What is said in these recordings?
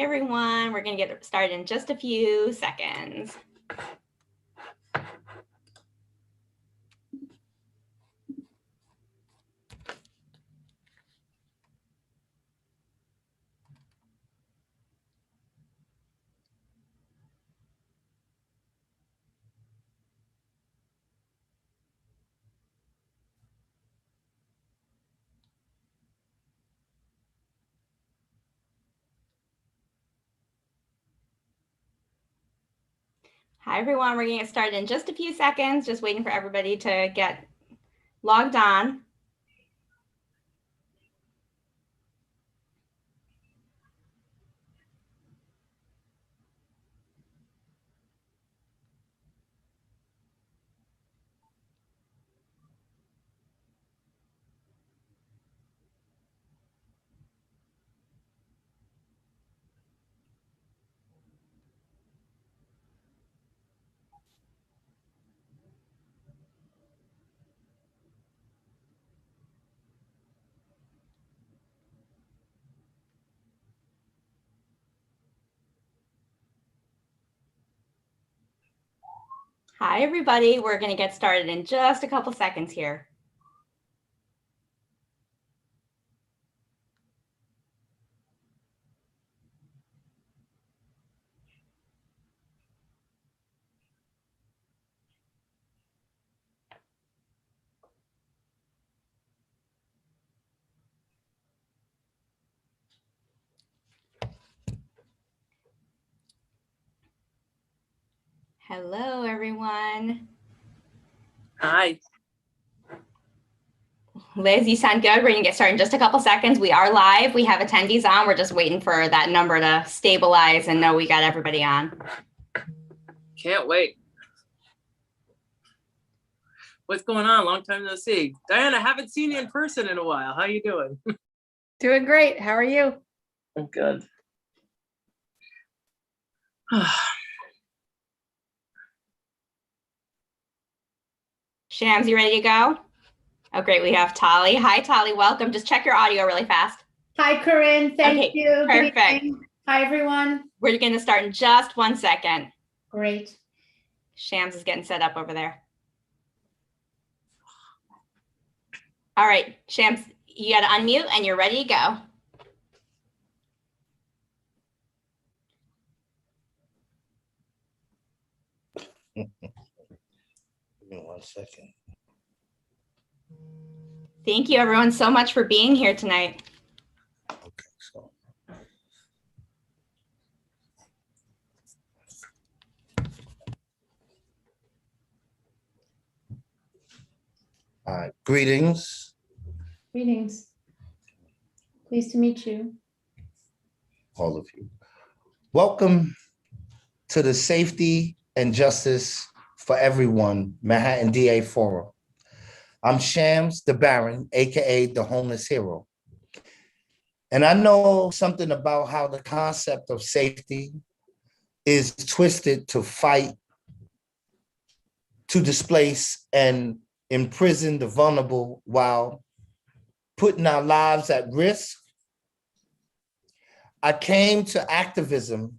everyone. We're going to get started in just a few seconds. Hi, everyone. We're going to get started in just a few seconds, just waiting for everybody to get logged on. Hi, everybody. We're going to get started in just a couple seconds here. Hello, everyone. Hi. Liz, you sound good. We're going to get started in just a couple seconds. We are live. We have attendees on. We're just waiting for that number to stabilize and know we got everybody on. Can't wait. What's going on? Long time no see. Diana, haven't seen you in person in a while. How you doing? Doing great. How are you? I'm good. Shams, you ready to go? Oh, great. We have Tali. Hi, Tali. Welcome. Just check your audio really fast. Hi, Corinne. Thank you. Good Perfect. evening. Hi, everyone. We're going to start in just 1 second. Great. Shams is getting set up over there. All right, Shams, you got to unmute and you're ready to go. Give me 1 second. Thank you, everyone, so much for being here tonight. Okay, so. All right, greetings. Greetings. Pleased to meet you. All of you. Welcome to the Safety and Justice for Everyone Manhattan DA Forum. I'm Shams the Baron, AKA the Homeless Hero. And I know something about how the concept of safety is twisted to fight, to displace and imprison the vulnerable while putting our lives at risk. I came to activism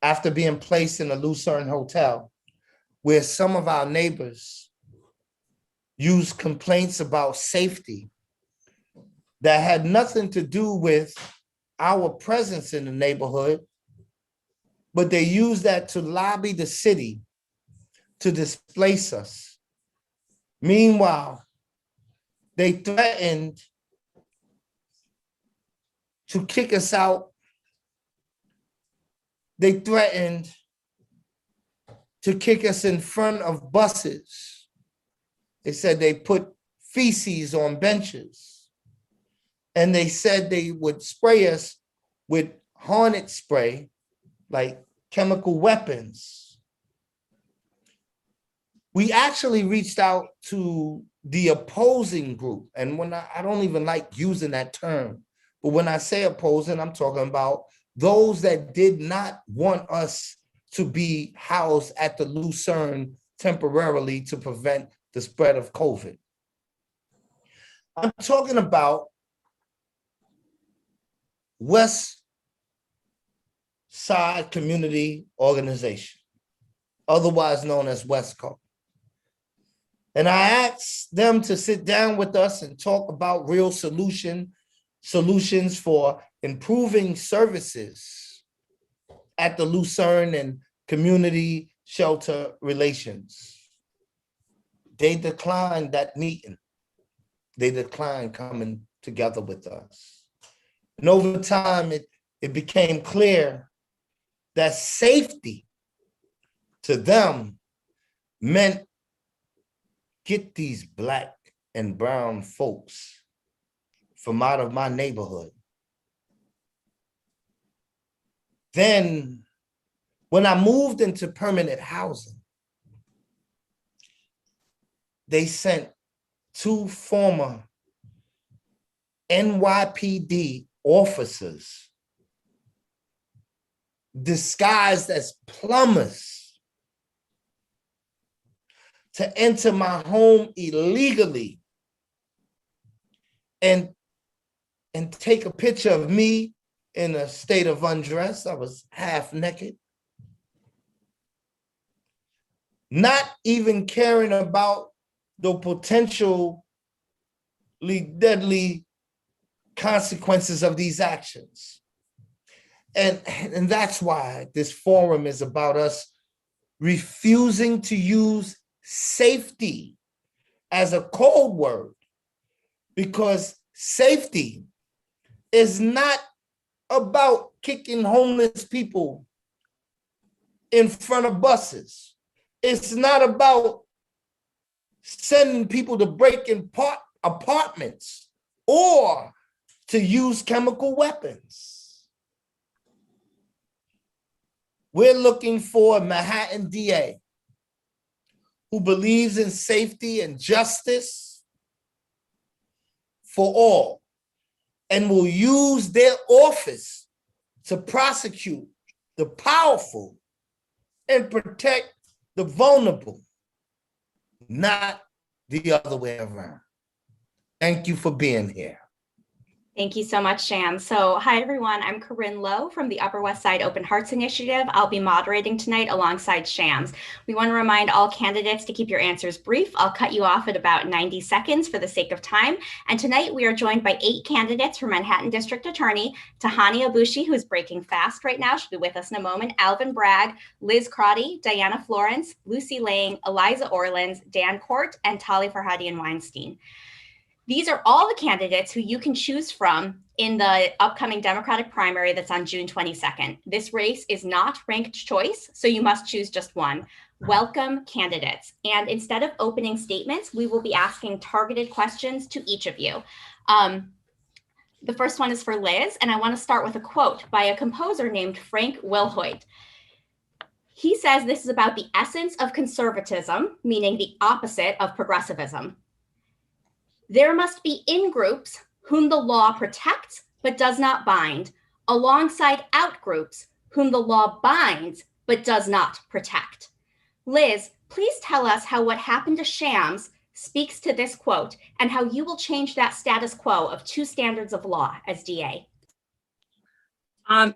after being placed in a Lucerne hotel where some of our neighbors used complaints about safety that had nothing to do with our presence in the neighborhood, but they used that to lobby the city to displace us. Meanwhile, they threatened to kick us out. They threatened to kick us in front of buses. They said they put feces on benches. And they said they would spray us with hornet spray, like chemical weapons. We actually reached out to the opposing group. And when I don't even like using that term, but when I say opposing, I'm talking about those that did not want us to be housed at the Lucerne temporarily to prevent the spread of COVID. I'm talking about West Side Community Organization, otherwise known as Westco. And I asked them to sit down with us and talk about real solutions for improving services at the Lucerne and community shelter relations. They declined that meeting. They declined coming together with us. And over time, it became clear that safety to them meant get these Black and brown folks from out of my neighborhood. Then when I moved into permanent housing, they sent 2 former NYPD officers disguised as plumbers to enter my home illegally and take a picture of me in a state of undress. I was half naked. Not even caring about the potentially deadly consequences of these actions. And that's why this forum is about us refusing to use safety as a code word, because safety is not about kicking homeless people in front of buses. It's not about sending people to break in apartments or to use chemical weapons. We're looking for a Manhattan DA who believes in safety and justice for all and will use their office to prosecute the powerful and protect the vulnerable, not the other way around. Thank you for being here. Thank you so much, Shams. So hi, everyone. I'm Corinne Lowe from the Upper West Side Open Hearts Initiative. I'll be moderating tonight alongside Shams. We want to remind all candidates to keep your answers brief. I'll cut you off at about 90 seconds for the sake of time. And tonight we are joined by 8 candidates for Manhattan District Attorney: Tahani Abushi, who is breaking fast right now. She'll be with us in a moment. Alvin Bragg, Liz Crotty, Diana Florence, Lucy Lang, Eliza Orleans, Dan Court, and Tali Farhadian Weinstein. These are all the candidates who you can choose from in the upcoming Democratic primary that's on June 22nd. This race is not ranked choice, so you must choose just one. Welcome, candidates. And instead of opening statements, we will be asking targeted questions to each of you. The first one is for Liz, and I want to start with a quote by a composer named Frank Wilhoit. He says this is about the essence of conservatism, meaning the opposite of progressivism. There must be in-groups whom the law protects but does not bind, alongside out-groups whom the law binds but does not protect. Liz, please tell us how what happened to Shams speaks to this quote and how you will change that status quo of 2 standards of law as DA. I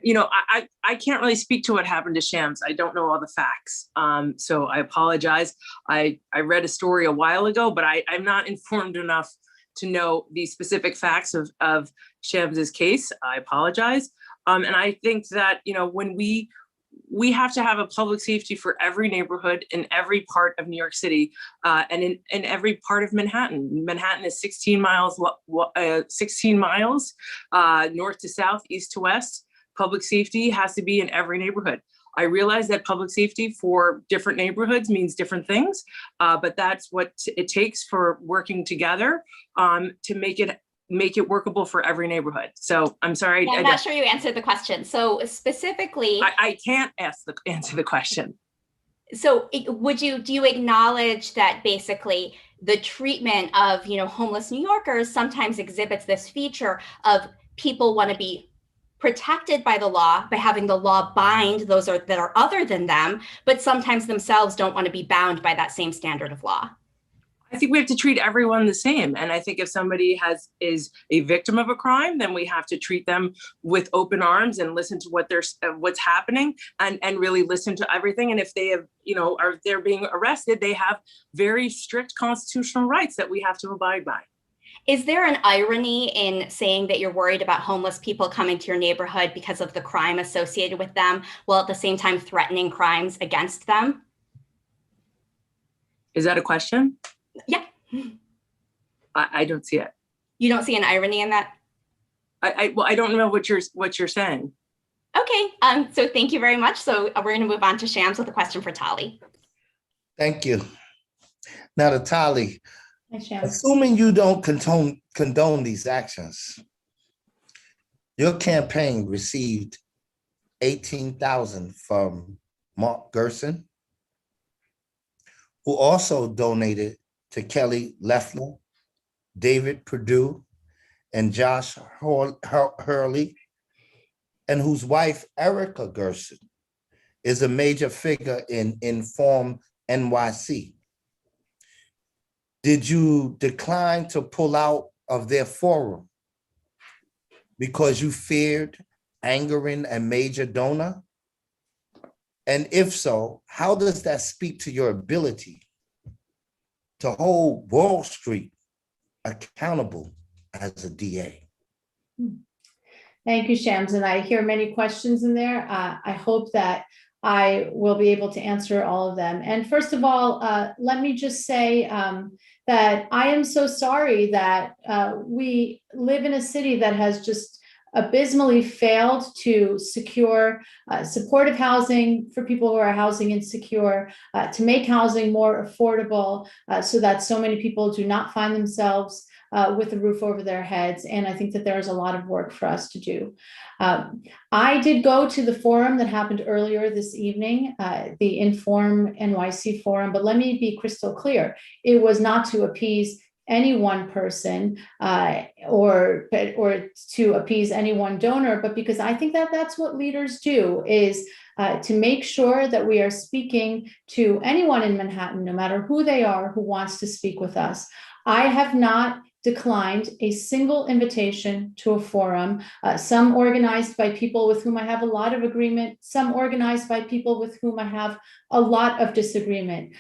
can't really speak to what happened to Shams. I don't know all the facts. So I apologize. I read a story a while ago, but I'm not informed enough to know the specific facts of Shams's case. I apologize. And I think that, when we have to have a public safety for every neighborhood in every part of New York City, and in every part of Manhattan. Manhattan is 16 miles north to south, east to west. Public safety has to be in every neighborhood. I realize that public safety for different neighborhoods means different things, but that's what it takes for working together to make it workable for every neighborhood. So I'm sorry. Yeah, I'm not sure you answered the question. So specifically, I can't answer the question. So do you acknowledge that basically the treatment of, homeless New Yorkers sometimes exhibits this feature of people want to be protected by the law by having the law bind those that are other than them, but sometimes themselves don't want to be bound by that same standard of law? I think we have to treat everyone the same. And I think if somebody is a victim of a crime, then we have to treat them with open arms and listen to what's happening and really listen to everything. And if they have, they're being arrested, they have very strict constitutional rights that we have to abide by. Is there an irony in saying that you're worried about homeless people coming to your neighborhood because of the crime associated with them, while at the same time threatening crimes against them? Is that a question? Yeah. I don't see it. You don't see an irony in that? I don't know what you're saying. Okay, so thank you very much. So we're going to move on to Shams with a question for Tali. Thank you. Now to Tali, Hi, Shams. assuming you don't condone these actions, your campaign received $18,000 from Mark Gerson, who also donated to Kelly Loeffler, David Perdue, and Josh Hurley, and whose wife, Erica Gerson, is a major figure in Inform NYC. Did you decline to pull out of their forum because you feared angering a major donor? And if so, how does that speak to your ability to hold Wall Street accountable as a DA? Thank you, Shams. And I hear many questions in there. I hope that I will be able to answer all of them. And first of all, let me just say that I am so sorry that we live in a city that has just abysmally failed to secure supportive housing for people who are housing insecure, to make housing more affordable so that so many people do not find themselves with a roof over their heads. And I think that there's a lot of work for us to do. I did go to the forum that happened earlier this evening, the Inform NYC forum, but let me be crystal clear. It was not to appease any one person or to appease any one donor, but because I think that that's what leaders do, is to make sure that we are speaking to anyone in Manhattan, no matter who they are, who wants to speak with us. I have not declined a single invitation to a forum, some organized by people with whom I have a lot of agreement, some organized by people with whom I have a lot of disagreement.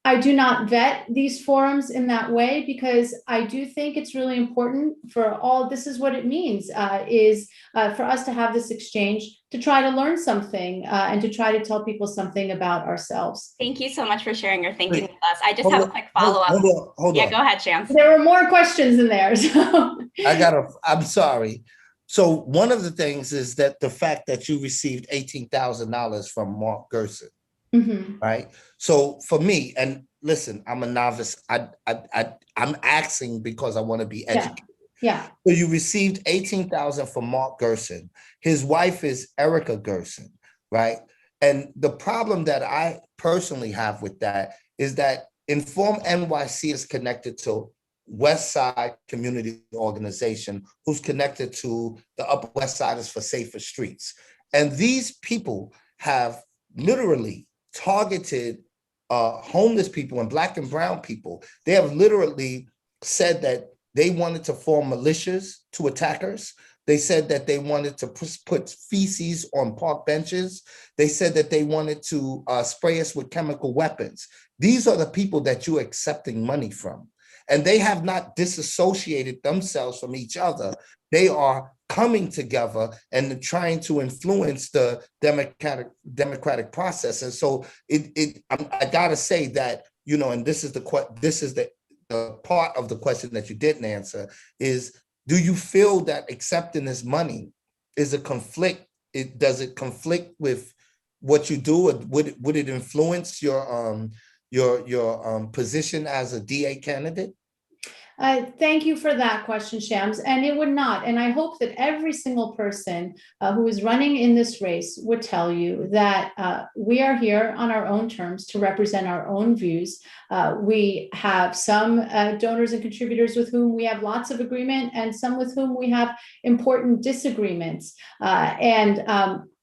I do not vet these forums in that way because I do think it's really important for all, this is what it means, is for us to have this exchange, to try to learn something and to try to tell people something about ourselves. Thank you so much for sharing your thinking with us. I just Hold have on, a quick follow-up. Hold on. Yeah, go ahead, Shams. There were more questions in there. So. I'm sorry. So one of the things is that the fact that you received $18,000 from Mark Gerson, right? So for me, and listen, I'm a novice. I'm asking because I want to be educated. Yeah. So you received $18,000 from Mark Gerson. His wife is Erica Gerson, right? And the problem that I personally have with that is that Inform NYC is connected to West Side Community Organization, who's connected to the Upper West Siders for Safer Streets. And these people have literally targeted homeless people and Black and brown people. They have literally said that they wanted to form militias to attackers. They said that they wanted to put feces on park benches. They said that they wanted to spray us with chemical weapons. These are the people that you're accepting money from. And they have not disassociated themselves from each other. They are coming together and trying to influence the democratic process. And so I gotta say that, and this is the part of the question that you didn't answer is, do you feel that accepting this money is a conflict? Does it conflict with what you do? Or would it influence your position as a DA candidate? Thank you for that question, Shams. And it would not. And I hope that every single person who is running in this race would tell you that we are here on our own terms to represent our own views. We have some donors and contributors with whom we have lots of agreement and some with whom we have important disagreements.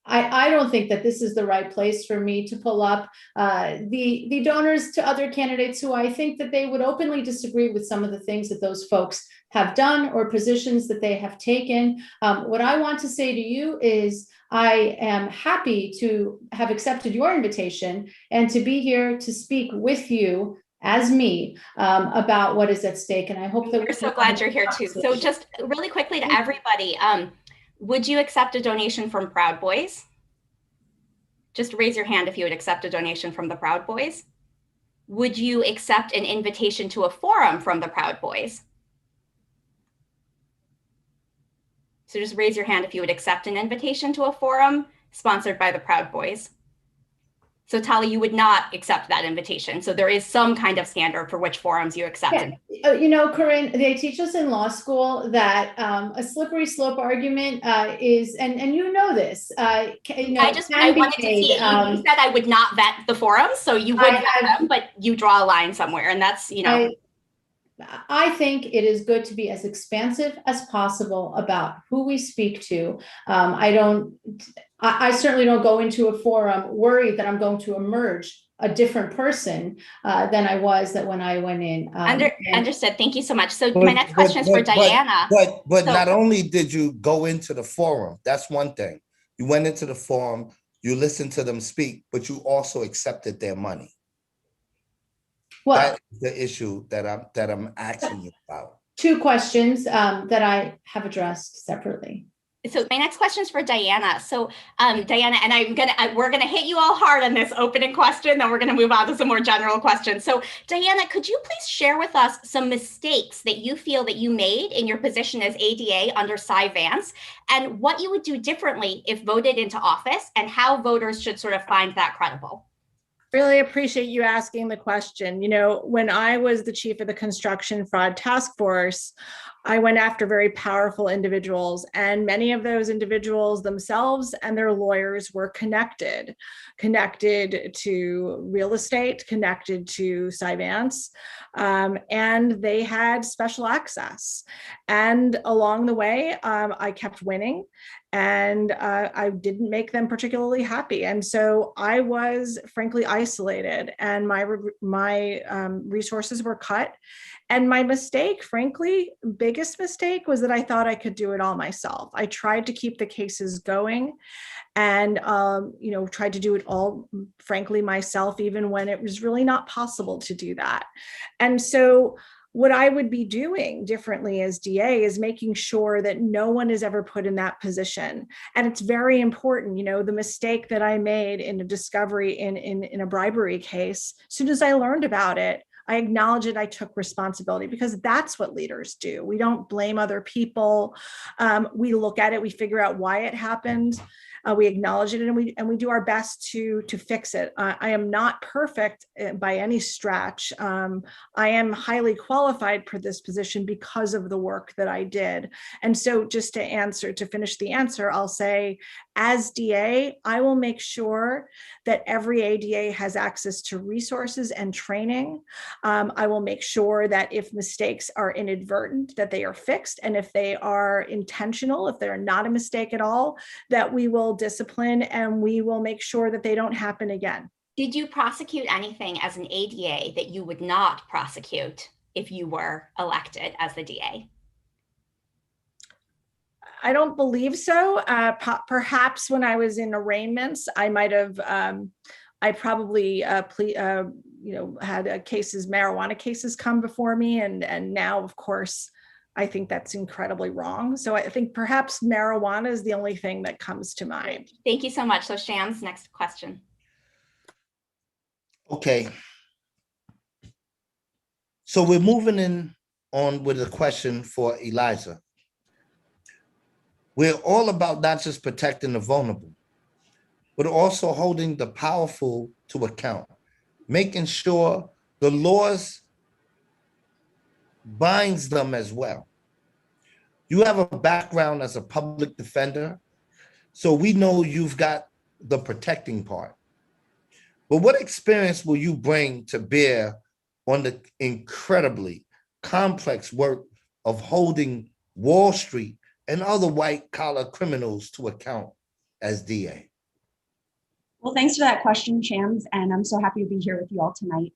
I don't think that this is the right place for me to pull up the donors to other candidates who I think that they would openly disagree with some of the things that those folks have done or positions that they have taken. What I want to say to you is I am happy to have accepted your invitation and to be here to speak with you as me about what is at stake. And I hope that we're so glad you're here too. So just really quickly to everybody, would you accept a donation from Proud Boys? Just raise your hand if you would accept a donation from the Proud Boys. Would you accept an invitation to a forum from the Proud Boys? So just raise your hand if you would accept an invitation to a forum sponsored by the Proud Boys. So Tali, you would not accept that invitation. So there is some kind of standard for which forums you accept. Yeah. You know, Corinne, they teach us in law school that a slippery slope argument is, and you know this. I wanted to see, you said I would not vet the forums, so you would vet them, but you draw a line somewhere, and that's, you know. I think it is good to be as expansive as possible about who we speak to. I certainly don't go into a forum worried that I'm going to emerge a different person than I was when I went in. Understood. Thank you so much. So my next question is for Diana. But not only did you go into the forum, that's one thing. You went into the forum, you listened to them speak, but you also accepted their money. Well, that's the issue that I'm asking you about. Two questions that I have addressed separately. So my next question is for Diana. So Diana, and we're gonna hit you all hard on this opening question, then we're gonna move on to some more general questions. So Diana, could you please share with us some mistakes that you feel that you made in your position as ADA under Cy Vance, and what you would do differently if voted into office, and how voters should sort of find that credible? Really appreciate you asking the question. You know, when I was the chief of the Construction Fraud Task Force, I went after very powerful individuals, and many of those individuals themselves and their lawyers were connected to real estate, connected to Cy Vance, and they had special access. And along the way, I kept winning, and I didn't make them particularly happy. And so I was frankly isolated, and my resources were cut. And my mistake, frankly, biggest mistake, was that I thought I could do it all myself. I tried to keep the cases going and, tried to do it all, frankly, myself, even when it was really not possible to do that. And so what I would be doing differently as DA is making sure that no one is ever put in that position. And it's very important, the mistake that I made in a discovery in a bribery case, as soon as I learned about it, I acknowledge it, I took responsibility, because that's what leaders do. We don't blame other people. We look at it, we figure out why it happened. We acknowledge it, and we do our best to fix it. I am not perfect by any stretch. I am highly qualified for this position because of the work that I did. And so just to finish the answer, I'll say, as DA, I will make sure that every ADA has access to resources and training. I will make sure that if mistakes are inadvertent, that they are fixed. And if they are intentional, if they're not a mistake at all, that we will discipline and we will make sure that they don't happen again. Did you prosecute anything as an ADA that you would not prosecute if you were elected as the DA? I don't believe so. Perhaps when I was in arraignments, I might have, I probably had marijuana cases come before me. And now, of course, I think that's incredibly wrong. So I think perhaps marijuana is the only thing that comes to mind. Thank you so much. So Shams, next question. Okay. So we're moving on with a question for Eliza. We're all about not just protecting the vulnerable, but also holding the powerful to account, making sure the laws binds them as well. You have a background as a public defender, so we know you've got the protecting part. But what experience will you bring to bear on the incredibly complex work of holding Wall Street and other white-collar criminals to account as DA? Well, thanks for that question, Shams, and I'm so happy to be here with you all tonight.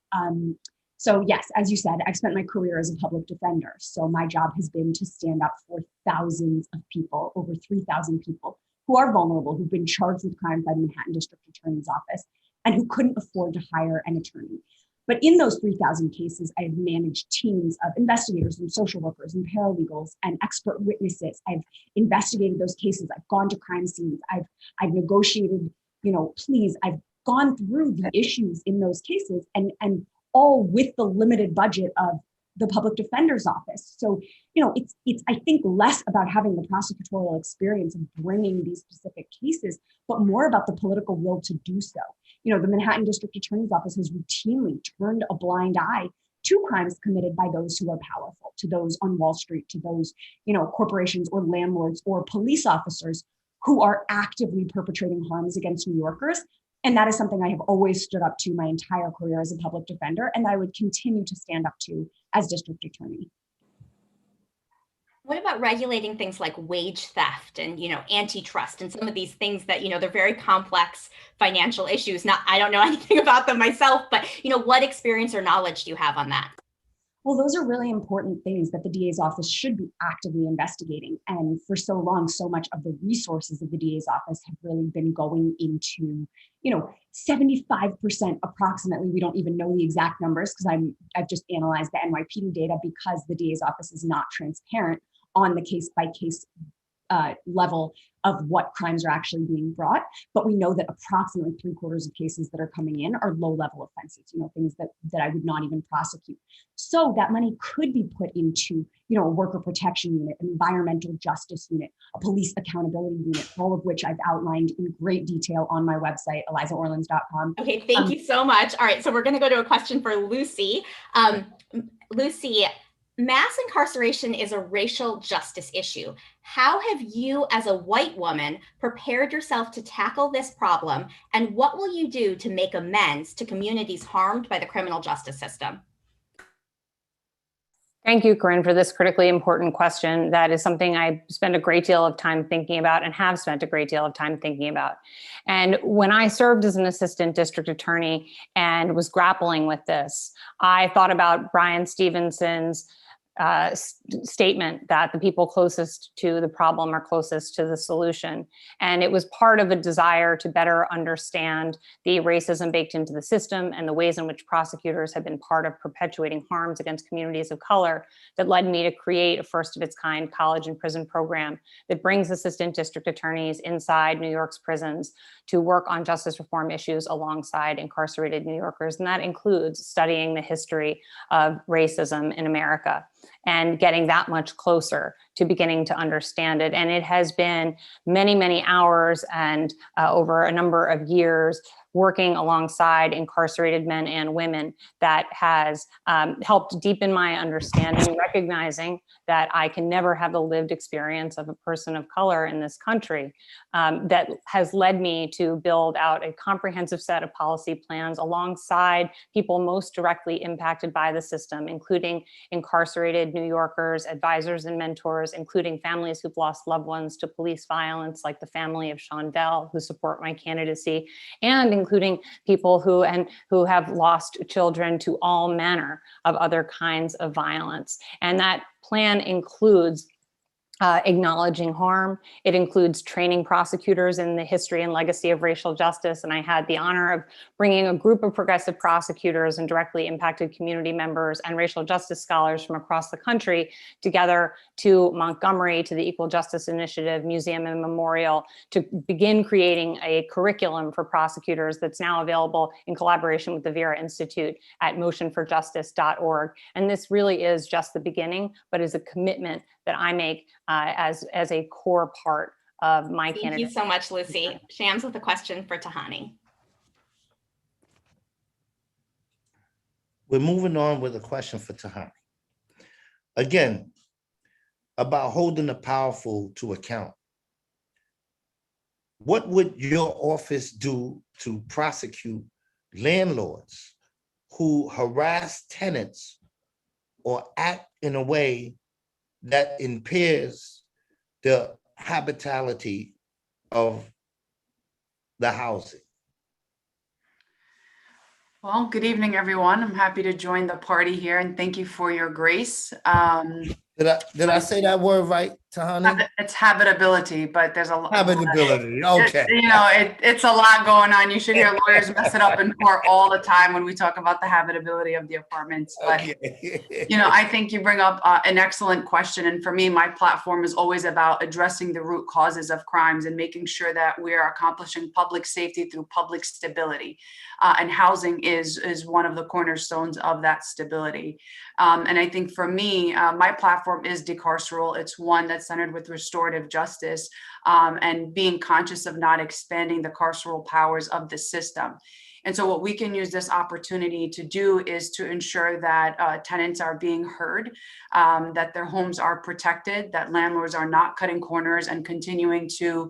So yes, as you said, I've spent my career as a public defender. So my job has been to stand up for thousands of people, over 3,000 people who are vulnerable, who've been charged with crimes by the Manhattan District Attorney's Office and who couldn't afford to hire an attorney. But in those 3,000 cases, I've managed teams of investigators and social workers and paralegals and expert witnesses. I've investigated those cases. I've gone to crime scenes. I've negotiated, pleas. I've gone through the issues in those cases and all with the limited budget of the public defender's office. So, it's I think less about having the prosecutorial experience of bringing these specific cases, but more about the political will to do so. The Manhattan District Attorney's Office has routinely turned a blind eye to crimes committed by those who are powerful, to those on Wall Street, to those, corporations or landlords or police officers who are actively perpetrating harms against New Yorkers. And that is something I have always stood up to my entire career as a public defender, and I would continue to stand up to as district attorney. What about regulating things like wage theft and, antitrust and some of these things that, they're very complex financial issues. I don't know anything about them myself, but, what experience or knowledge do you have on that? Well, those are really important things that the DA's office should be actively investigating. And for so long, so much of the resources of the DA's office have really been going into, 75% approximately. We don't even know the exact numbers because I've just analyzed the NYPD data because the DA's office is not transparent on the case by case level of what crimes are actually being brought. But we know that approximately 3/4 of cases that are coming in are low level offenses, things that I would not even prosecute. So that money could be put into, a worker protection unit, an environmental justice unit, a police accountability unit, all of which I've outlined in great detail on my website, elizaorlins.com. Okay, thank you so much. All right, so we're gonna go to a question for Lucy. Lucy, mass incarceration is a racial justice issue. How have you, as a white woman, prepared yourself to tackle this problem? And what will you do to make amends to communities harmed by the criminal justice system? Thank you, Corinne, for this critically important question. That is something I spend a great deal of time thinking about and have spent a great deal of time thinking about. And when I served as an assistant district attorney and was grappling with this, I thought about Bryan Stevenson's statement that the people closest to the problem are closest to the solution. And it was part of a desire to better understand the racism baked into the system and the ways in which prosecutors have been part of perpetuating harms against communities of color that led me to create a first of its kind college and prison program that brings assistant district attorneys inside New York's prisons to work on justice reform issues alongside incarcerated New Yorkers. And that includes studying the history of racism in America and getting that much closer to beginning to understand it. And it has been many, many hours and over a number of years working alongside incarcerated men and women that has helped deepen my understanding, recognizing that I can never have the lived experience of a person of color in this country. That has led me to build out a comprehensive set of policy plans alongside people most directly impacted by the system, including incarcerated New Yorkers, advisors and mentors, including families who've lost loved ones to police violence, like the family of Sean Dell, who support my candidacy, and including people who have lost children to all manner of other kinds of violence. And that plan includes acknowledging harm. It includes training prosecutors in the history and legacy of racial justice. And I had the honor of bringing a group of progressive prosecutors and directly impacted community members and racial justice scholars from across the country together to Montgomery, to the Equal Justice Initiative Museum and Memorial, to begin creating a curriculum for prosecutors that's now available in collaboration with the Vera Institute at motionforjustice.org. And this really is just the beginning, but is a commitment that I make as a core part of my candidacy. Thank you so much, Lucy. Shams with a question for Tahani. We're moving on with a question for Tahani. Again, about holding the powerful to account. What would your office do to prosecute landlords who harass tenants or act in a way that impairs the habitability of the housing? Well, good evening, everyone. I'm happy to join the party here and thank you for your grace. Did I say that word right, Tahani? It's habitability, but there's a Habitability, okay. it's a lot going on. You should hear lawyers mess it up in court all the time when we talk about the habitability of the apartments. But Okay. I think you bring up an excellent question. And for me, my platform is always about addressing the root causes of crimes and making sure that we are accomplishing public safety through public stability. And housing is one of the cornerstones of that stability. And I think for me, my platform is decarceral. It's one that's centered with restorative justice and being conscious of not expanding the carceral powers of the system. And so what we can use this opportunity to do is to ensure that tenants are being heard, that their homes are protected, that landlords are not cutting corners and continuing to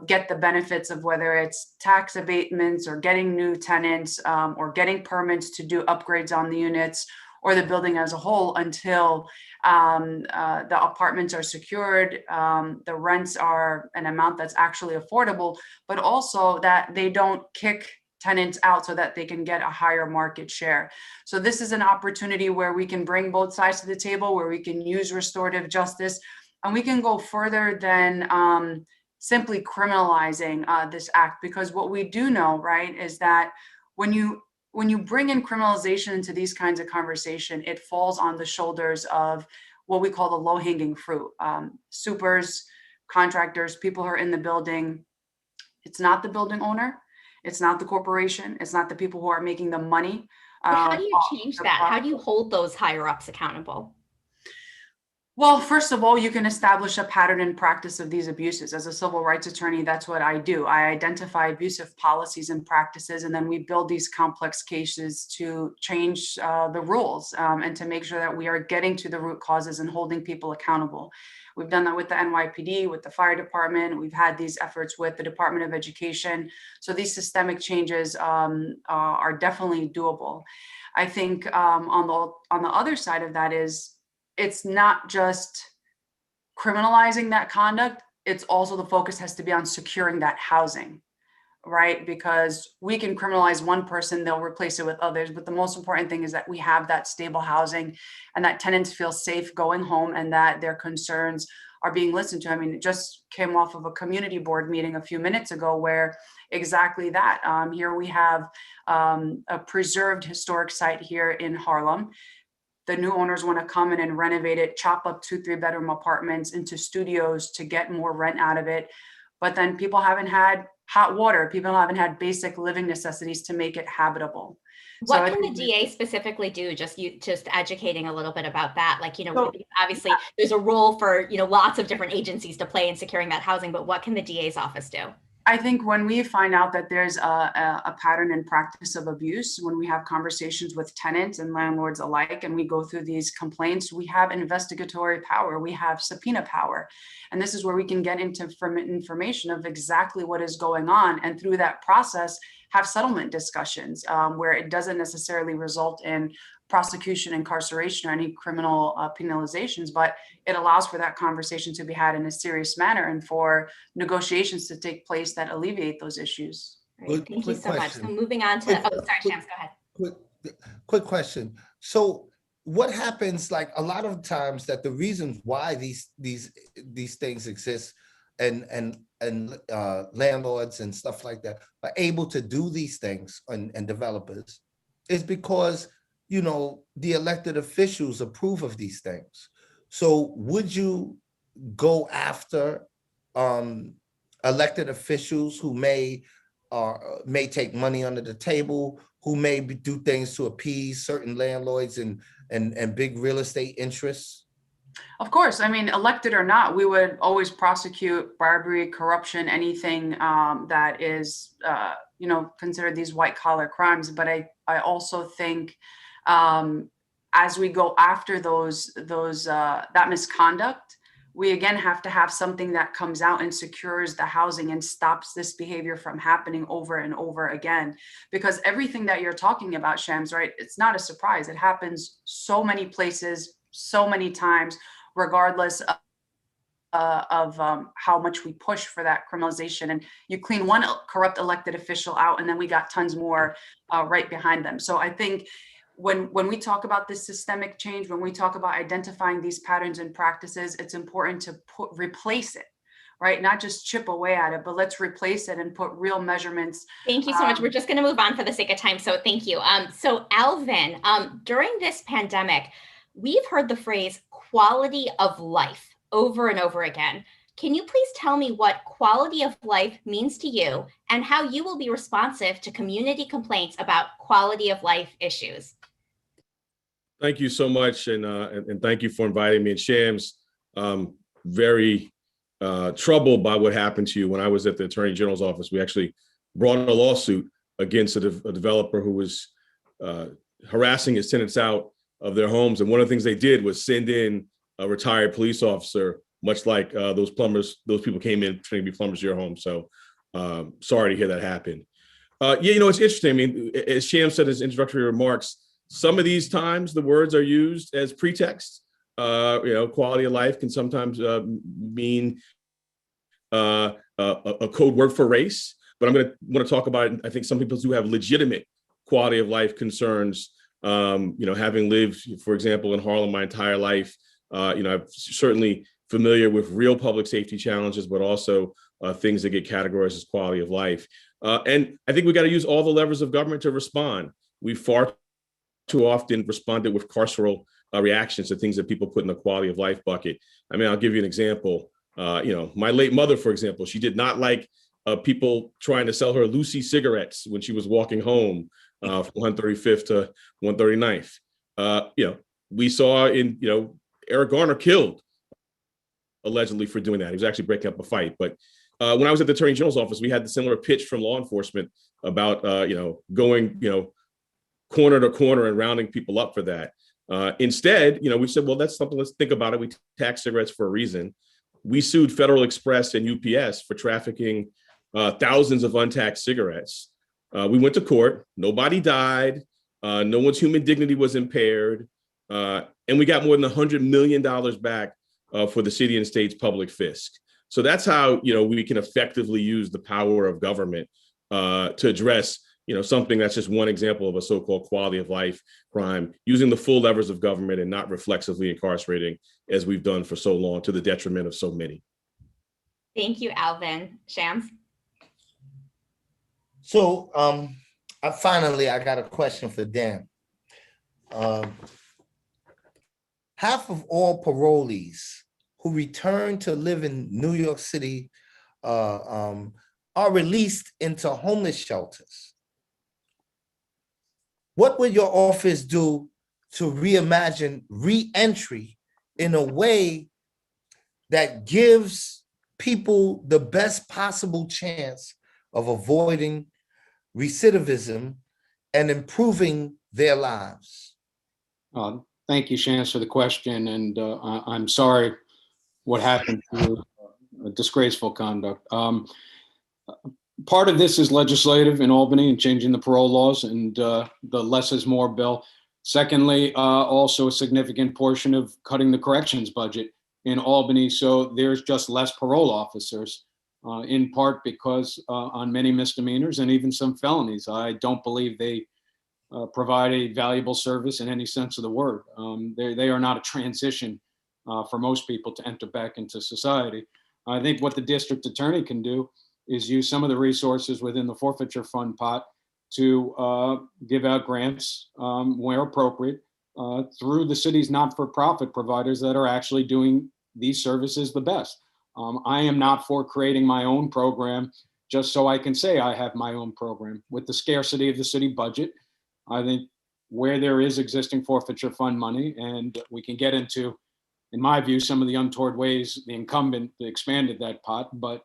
get the benefits of whether it's tax abatements or getting new tenants or getting permits to do upgrades on the units or the building as a whole until the apartments are secured, the rents are an amount that's actually affordable, but also that they don't kick tenants out so that they can get a higher market share. So this is an opportunity where we can bring both sides to the table, where we can use restorative justice, and we can go further than simply criminalizing this act. Because what we do know, right, is that when you bring in criminalization into these kinds of conversation, it falls on the shoulders of what we call the low-hanging fruit. Supers, contractors, people who are in the building. It's not the building owner. It's not the corporation. It's not the people who are making the money. But how do you change that? How do you hold those higher ups accountable? Well, first of all, you can establish a pattern and practice of these abuses. As a civil rights attorney, that's what I do. I identify abusive policies and practices, and then we build these complex cases to change the rules and to make sure that we are getting to the root causes and holding people accountable. We've done that with the NYPD, with the fire department. We've had these efforts with the Department of Education. So these systemic changes are definitely doable. I think on the other side of that is, it's not just criminalizing that conduct, it's also the focus has to be on securing that housing, right? Because we can criminalize one person, they'll replace it with others. But the most important thing is that we have that stable housing and that tenants feel safe going home and that their concerns are being listened to. I mean, it just came off of a community board meeting a few minutes ago where exactly that. Here we have a preserved historic site here in Harlem. The new owners want to come in and renovate it, chop up 2 3-bedroom apartments into studios to get more rent out of it. But then people haven't had hot water. People haven't had basic living necessities to make it habitable. What can the DA specifically do? Just educating a little bit about that. Like, obviously there's a role for, lots of different agencies to play in securing that housing, but what can the DA's office do? I think when we find out that there's a pattern and practice of abuse, when we have conversations with tenants and landlords alike, and we go through these complaints, we have investigatory power, we have subpoena power. And this is where we can get into information of exactly what is going on. And through that process, have settlement discussions where it doesn't necessarily result in prosecution, incarceration, or any criminal penalizations, but it allows for that conversation to be had in a serious manner and for negotiations to take place that alleviate those issues. Right. Thank you so much. So moving on to, sorry, Shams, go ahead. Quick question. So what happens, like a lot of times that the reasons why these things exist and landlords and stuff like that are able to do these things and developers is because the elected officials approve of these things. So would you go after elected officials who may take money under the table, who may do things to appease certain landlords and big real estate interests? Of course. I mean, elected or not, we would always prosecute bribery, corruption, anything that is, considered these white collar crimes. But I also think as we go after that misconduct, we again have to have something that comes out and secures the housing and stops this behavior from happening over and over again. Because everything that you're talking about, Shams, right? It's not a surprise. It happens so many places, so many times, regardless how much we push for that criminalization. And you clean one corrupt elected official out, and then we got tons more right behind them. So I think when we talk about this systemic change, when we talk about identifying these patterns and practices, it's important to replace it, right? Not just chip away at it, but let's replace it and put real measurements. Thank you so much. We're just going to move on for the sake of time. So thank you. So Alvin, during this pandemic, we've heard the phrase quality of life over and over again. Can you please tell me what quality of life means to you and how you will be responsive to community complaints about quality of life issues? Thank you so much, and thank you for inviting me. And Shams, very troubled by what happened to you. When I was at the Attorney General's office, we actually brought a lawsuit against a developer who was harassing his tenants out of their homes. And one of the things they did was send in a retired police officer, much like those people came in trying to be plumbers to your home. So sorry to hear that happen. Yeah, it's interesting. I mean, as Shams said in his introductory remarks, some of these times the words are used as pretext. Quality of life can sometimes mean a code word for race, but I'm going to want to talk about it. I think some people do have legitimate quality of life concerns. Having lived, for example, in Harlem my entire life, I'm certainly familiar with real public safety challenges, but also things that get categorized as quality of life. And I think we got to use all the levers of government to respond. We far too often responded with carceral reactions to things that people put in the quality of life bucket. I mean, I'll give you an example. My late mother, for example, she did not like people trying to sell her Lucy cigarettes when she was walking home from 135th to 139th. We saw Eric Garner killed allegedly for doing that. He was actually breaking up a fight. But when I was at the Attorney General's office, we had the similar pitch from law enforcement about, going, corner to corner and rounding people up for that. Instead, we said, well, that's something, let's think about it. We tax cigarettes for a reason. We sued Federal Express and UPS for trafficking thousands of untaxed cigarettes. We went to court, nobody died, no one's human dignity was impaired, and we got more than $100 million back for the city and state's public fisc. So that's how we can effectively use the power of government to address something that's just one example of a so-called quality of life crime, using the full levers of government and not reflexively incarcerating as we've done for so long to the detriment of so many. Thank you, Alvin. Shams? So I got a question for Dan. Half of all parolees who return to live in New York City are released into homeless shelters. What would your office do to reimagine re-entry in a way that gives people the best possible chance of avoiding recidivism and improving their lives? Thank you, Shams, for the question. And I'm sorry what happened to you, disgraceful conduct. Part of this is legislative in Albany and changing the parole laws and the less is more bill. Secondly, also a significant portion of cutting the corrections budget in Albany. So there's just less parole officers, in part because on many misdemeanors and even some felonies, I don't believe they provide a valuable service in any sense of the word. They are not a transition for most people to enter back into society. I think what the district attorney can do is use some of the resources within the forfeiture fund pot to give out grants where appropriate through the city's not-for-profit providers that are actually doing these services the best. I am not for creating my own program just so I can say I have my own program. With the scarcity of the city budget, I think where there is existing forfeiture fund money, and we can get into, in my view, some of the untoward ways the incumbent expanded that pot, but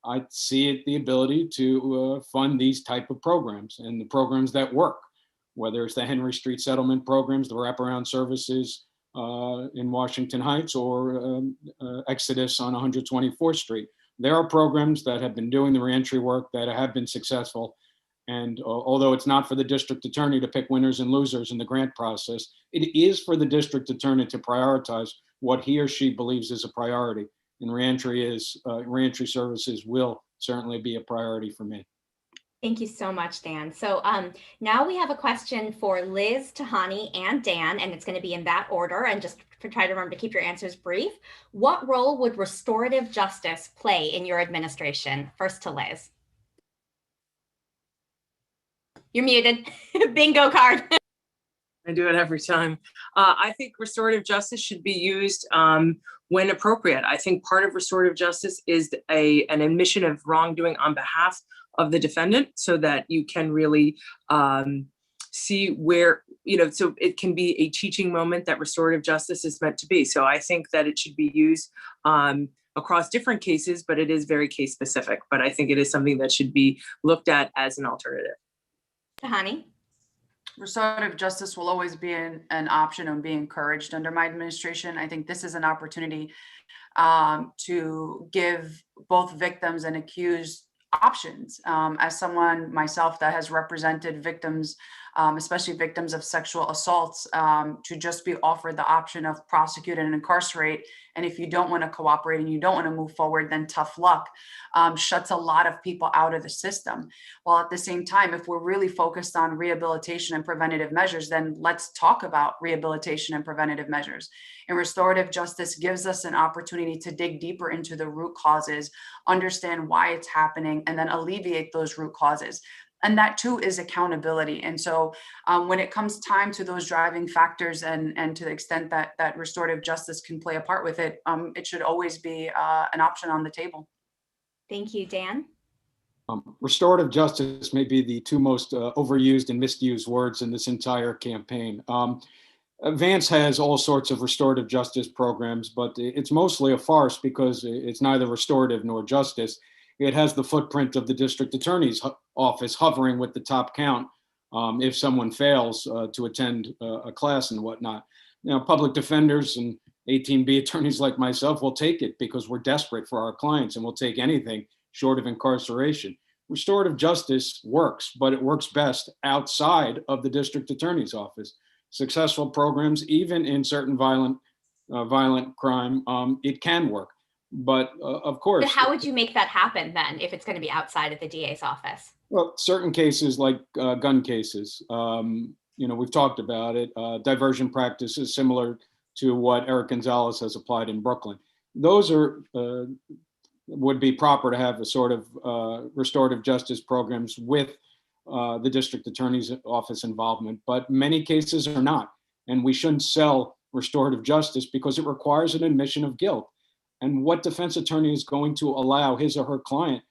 I see it the ability to fund these type of programs and the programs that work, whether it's the Henry Street settlement programs, the wraparound services in Washington Heights, or Exodus on 124th Street. There are programs that have been doing the reentry work that have been successful. And although it's not for the district attorney to pick winners and losers in the grant process, it is for the district attorney to prioritize what he or she believes is a priority. And reentry services will certainly be a priority for me. Thank you so much, Dan. So now we have a question for Liz, Tahani, and Dan, and it's going to be in that order. And just try to remember to keep your answers brief. What role would restorative justice play in your administration? First to Liz. You're muted. Bingo card. I do it every time. I think restorative justice should be used when appropriate. I think part of restorative justice is an admission of wrongdoing on behalf of the defendant, so that you can really see where, so it can be a teaching moment that restorative justice is meant to be. So I think that it should be used across different cases, but it is very case specific. But I think it is something that should be looked at as an alternative. Tahani? Restorative justice will always be an option and be encouraged under my administration. I think this is an opportunity to give both victims and accused options. As someone myself that has represented victims, especially victims of sexual assaults, to just be offered the option of prosecute and incarcerate. And if you don't want to cooperate and you don't want to move forward, then tough luck, shuts a lot of people out of the system. While at the same time, if we're really focused on rehabilitation and preventative measures, then let's talk about rehabilitation and preventative measures. And restorative justice gives us an opportunity to dig deeper into the root causes, understand why it's happening, and then alleviate those root causes. And that too is accountability. And so when it comes time to those driving factors and to the extent that restorative justice can play a part with it, it should always be an option on the table. Thank you, Dan. Restorative justice may be the two most overused and misused words in this entire campaign. Vance has all sorts of restorative justice programs, but it's mostly a farce because it's neither restorative nor justice. It has the footprint of the district attorney's office hovering with the top count if someone fails to attend a class and whatnot. Now, public defenders and 18B attorneys like myself will take it because we're desperate for our clients and we'll take anything short of incarceration. Restorative justice works, but it works best outside of the district attorney's office. Successful programs, even in certain violent crime, it can work. But of course. But how would you make that happen then if it's going to be outside of the DA's office? Well, certain cases like gun cases, we've talked about it. Diversion practices similar to what Eric Gonzalez has applied in Brooklyn. Those would be proper to have a sort of restorative justice programs with the district attorney's office involvement, but many cases are not. And we shouldn't sell restorative justice because it requires an admission of guilt. And what defense attorney is going to allow his or her client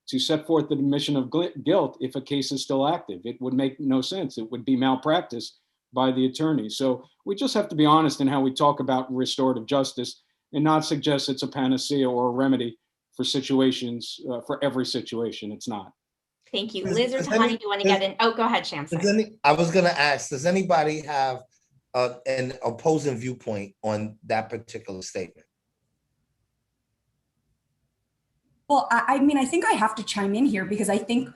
to set forth the admission of guilt if a case is still active? It would make no sense. It would be malpractice by the attorney. So we just have to be honest in how we talk about restorative justice and not suggest it's a panacea or a remedy for situations, for every situation. It's not. Thank you. Liz or Tahani, do you want to get in? Oh, go ahead, Shams. I was going to ask, does anybody have an opposing viewpoint on that particular statement? Well, I mean, I think I have to chime in here because I think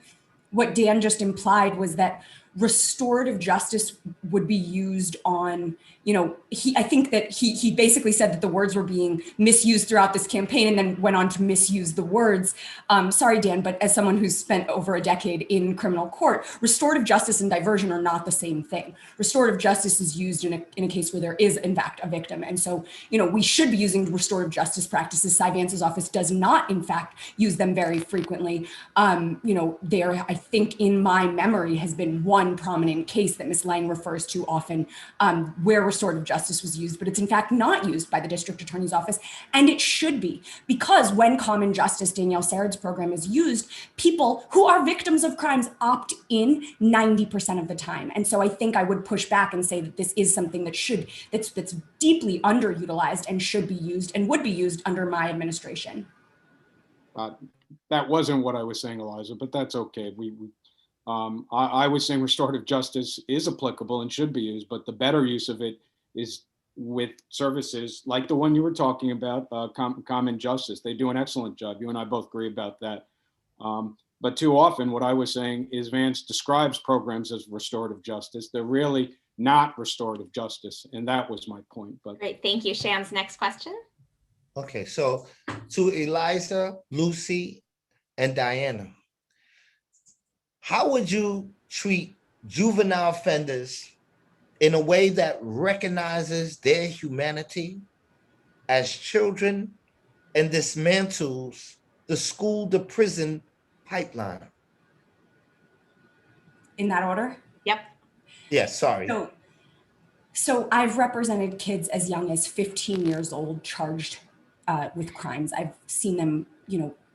what Dan just implied was that restorative justice would be used on, I think that he basically said that the words were being misused throughout this campaign and then went on to misuse the words. Sorry, Dan, but as someone who's spent over a decade in criminal court, restorative justice and diversion are not the same thing. Restorative justice is used in a case where there is, in fact, a victim. And so, we should be using restorative justice practices. Cy Vance's office does not, in fact, use them very frequently. There, I think in my memory, has been one prominent case that Ms. Lang refers to often where restorative justice was used, but it's in fact not used by the district attorney's office. And it should be, because when Common Justice, Danielle Sarad's program, is used, people who are victims of crimes opt in 90% of the time. And so I think I would push back and say that this is something that's deeply underutilized and should be used and would be used under my administration. That wasn't what I was saying, Eliza, but that's okay. I was saying restorative justice is applicable and should be used, but the better use of it is with services like the one you were talking about, Common Justice. They do an excellent job. You and I both agree about that. But too often, what I was saying is Vance describes programs as restorative justice. They're really not restorative justice. And that was my point. But Great, thank you. Shams, next question. Okay, so to Eliza, Lucy, and Diana, how would you treat juvenile offenders in a way that recognizes their humanity as children and dismantles the school to prison pipeline? In that order? Yep. Yes, sorry. So I've represented kids as young as 15 years old charged with crimes. I've seen them,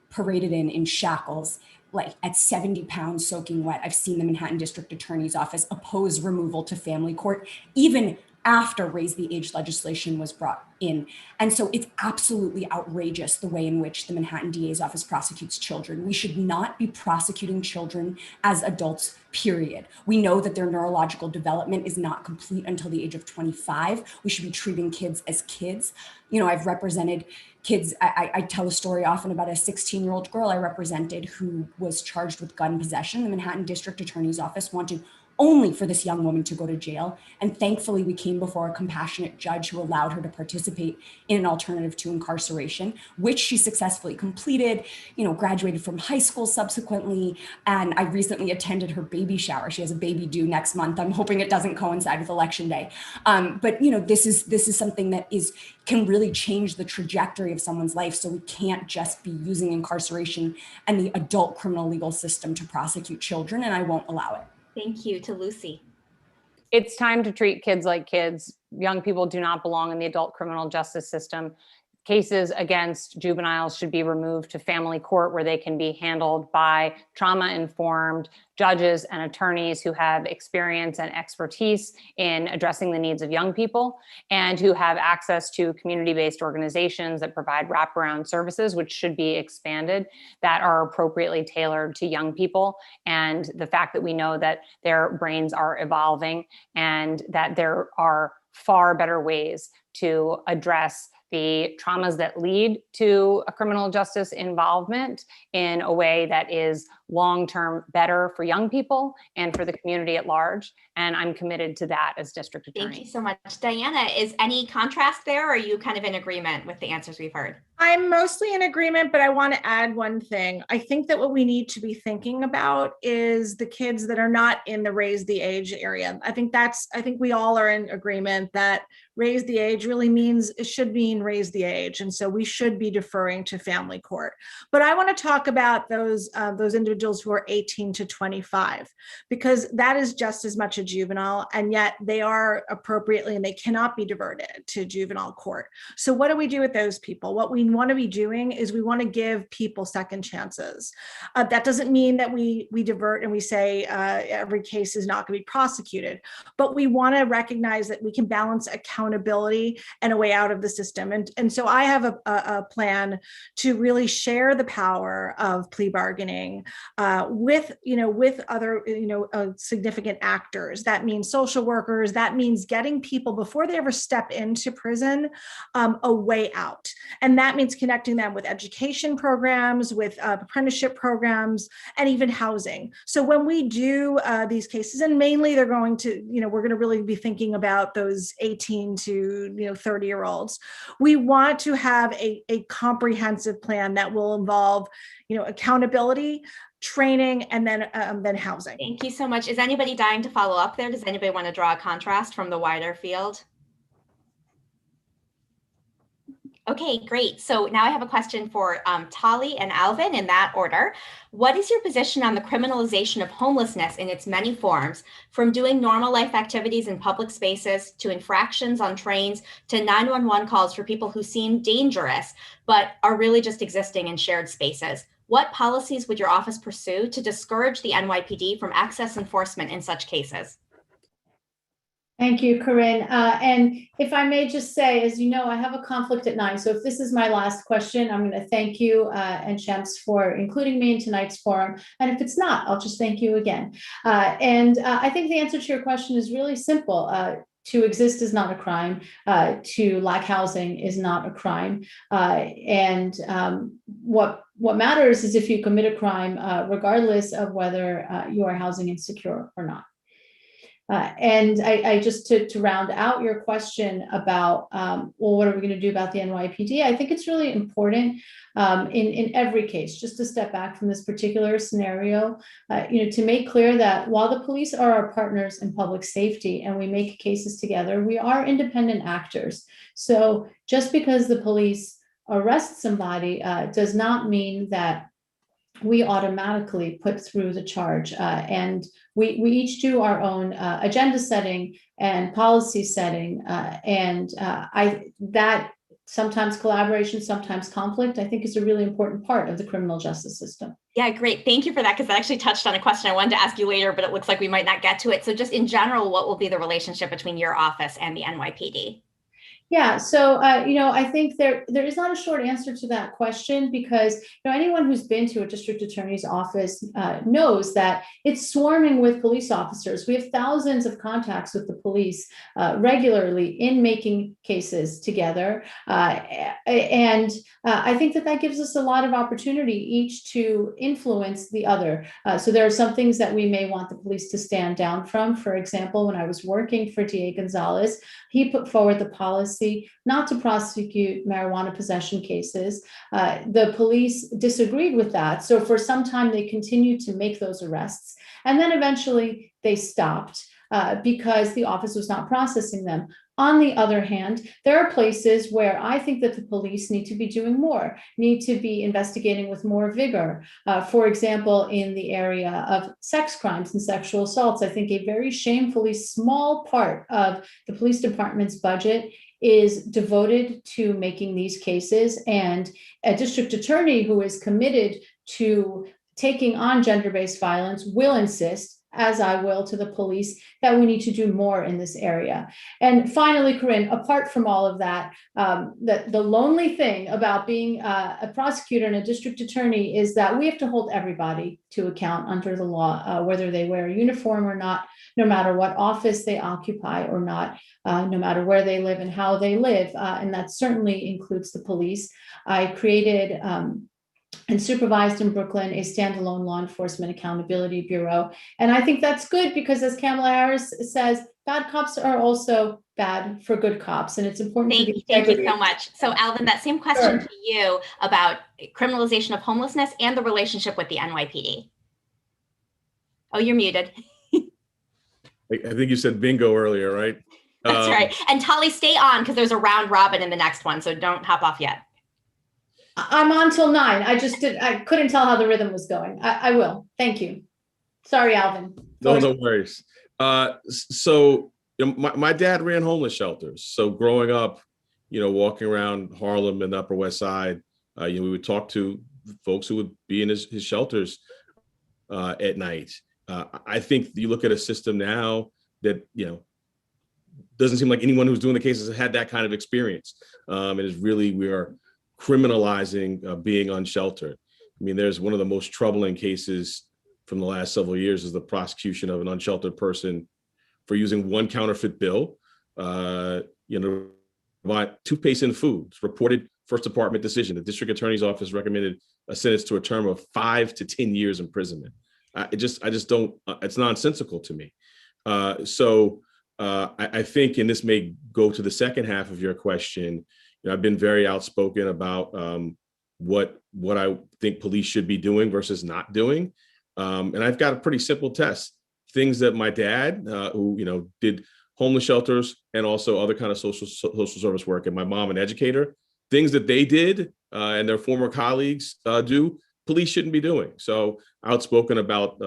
paraded in shackles, like at 70 pounds soaking wet. I've seen the Manhattan District Attorney's Office oppose removal to family court, even after raise the age legislation was brought in. And so it's absolutely outrageous the way in which the Manhattan DA's office prosecutes children. We should not be prosecuting children as adults, period. We know that their neurological development is not complete until the age of 25. We should be treating kids as kids. I've represented kids. I tell a story often about a 16-year-old girl I represented who was charged with gun possession. The Manhattan District Attorney's Office wanted only for this young woman to go to jail. And thankfully, we came before a compassionate judge who allowed her to participate in an alternative to incarceration, which she successfully completed, graduated from high school subsequently. And I recently attended her baby shower. She has a baby due next month. I'm hoping it doesn't coincide with Election Day. But this is something that can really change the trajectory of someone's life. So we can't just be using incarceration and the adult criminal legal system to prosecute children, and I won't allow it. Thank you. To Lucy. It's time to treat kids like kids. Young people do not belong in the adult criminal justice system. Cases against juveniles should be removed to family court, where they can be handled by trauma-informed judges and attorneys who have experience and expertise in addressing the needs of young people, and who have access to community-based organizations that provide wraparound services, which should be expanded, that are appropriately tailored to young people. And the fact that we know that their brains are evolving and that there are far better ways to address the traumas that lead to a criminal justice involvement in a way that is long-term better for young people and for the community at large. And I'm committed to that as district attorney. Thank you so much. Diana, is any contrast there, or are you kind of in agreement with the answers we've heard? I'm mostly in agreement, but I want to add one thing. I think that what we need to be thinking about is the kids that are not in the raise the age area. I think we all are in agreement that raise the age really means, it should mean raise the age. And so we should be deferring to family court. But I want to talk about those individuals who are 18 to 25, because that is just as much a juvenile, and yet they are appropriately, and they cannot be diverted to juvenile court. So what do we do with those people? What we want to be doing is we want to give people second chances. That doesn't mean that we divert and we say every case is not going to be prosecuted, but we want to recognize that we can balance accountability and a way out of the system. And so I have a plan to really share the power of plea bargaining with other significant actors. That means social workers. That means getting people, before they ever step into prison, a way out. And that means connecting them with education programs, with apprenticeship programs, and even housing. So when we do these cases, and mainly they're going to, we're going to really be thinking about those 18 to 30-year-olds. We want to have a comprehensive plan that will involve, accountability, training, and then housing. Thank you so much. Is anybody dying to follow up there? Does anybody want to draw a contrast from the wider field? Okay, great. So now I have a question for Tali and Alvin in that order. What is your position on the criminalization of homelessness in its many forms, from doing normal life activities in public spaces, to infractions on trains, to 911 calls for people who seem dangerous, but are really just existing in shared spaces? What policies would your office pursue to discourage the NYPD from excess enforcement in such cases? Thank you, Corinne. And if I may just say, as you know, I have a conflict at 9. So if this is my last question, I'm going to thank you and Shams for including me in tonight's forum. And if it's not, I'll just thank you again. I think the answer to your question is really simple. to exist is not a crime. To lack housing is not a crime. And what matters is if you commit a crime, regardless of whether you are housing insecure or not. And I just to round out your question about, well, what are we going to do about the NYPD? I think it's really important in every case, just to step back from this particular scenario, to make clear that while the police are our partners in public safety and we make cases together, we are independent actors. So just because the police arrest somebody does not mean that we automatically put through the charge. And we each do our own agenda setting and policy setting. And that sometimes collaboration, sometimes conflict, I think is a really important part of the criminal justice system. Yeah, great. Thank you for that, because that actually touched on a question I wanted to ask you later, but it looks like we might not get to it. So just in general, what will be the relationship between your office and the NYPD? Yeah, so I think there is not a short answer to that question, because anyone who's been to a district attorney's office knows that it's swarming with police officers. We have thousands of contacts with the police regularly in making cases together, and I think that gives us a lot of opportunity each to influence the other. So there are some things that we may want the police to stand down from. For example, when I was working for DA Gonzalez, he put forward the policy not to prosecute marijuana possession cases. The police disagreed with that. So for some time, they continued to make those arrests. And then eventually they stopped because the office was not processing them. On the other hand, there are places where I think that the police need to be doing more, need to be investigating with more vigor. For example, in the area of sex crimes and sexual assaults, I think a very shamefully small part of the police department's budget is devoted to making these cases. And a district attorney who is committed to taking on gender-based violence will insist, as I will to the police, that we need to do more in this area. And finally, Corinne, apart from all of that, the lonely thing about being a prosecutor and a district attorney is that we have to hold everybody to account under the law, whether they wear a uniform or not, no matter what office they occupy or not, no matter where they live and how they live. And that certainly includes the police. I created and supervised in Brooklyn a standalone law enforcement accountability bureau. And I think that's good because, as Kamala Harris says, bad cops are also bad for good cops. And it's important to be Thank you so much. So Alvin, that same question to you about criminalization of homelessness and the relationship with the NYPD. Oh, you're muted. I think you said bingo earlier, right? That's right. And Tali, stay on because there's a round robin in the next one. So don't hop off yet. I'm on till 9. I couldn't tell how the rhythm was going. I will. Thank you. Sorry, Alvin. No worries. So my dad ran homeless shelters. So growing up, walking around Harlem and the Upper West Side, we would talk to folks who would be in his shelters at night. I think you look at a system now that, doesn't seem like anyone who's doing the cases has had that kind of experience. It is really, we are criminalizing being unsheltered. I mean, there's one of the most troubling cases from the last several years is the prosecution of an unsheltered person for using one counterfeit bill, buy toothpaste and food. It's reported first department decision. The district attorney's office recommended a sentence to a term of 5 to 10 years imprisonment. I just don't, it's nonsensical to me. So I think, and this may go to the second half of your question, I've been very outspoken about what I think police should be doing versus not doing. And I've got a pretty simple test. Things that my dad, who did homeless shelters and also other kind of social service work, and my mom, an educator, things that they did and their former colleagues do, police shouldn't be doing. So outspoken about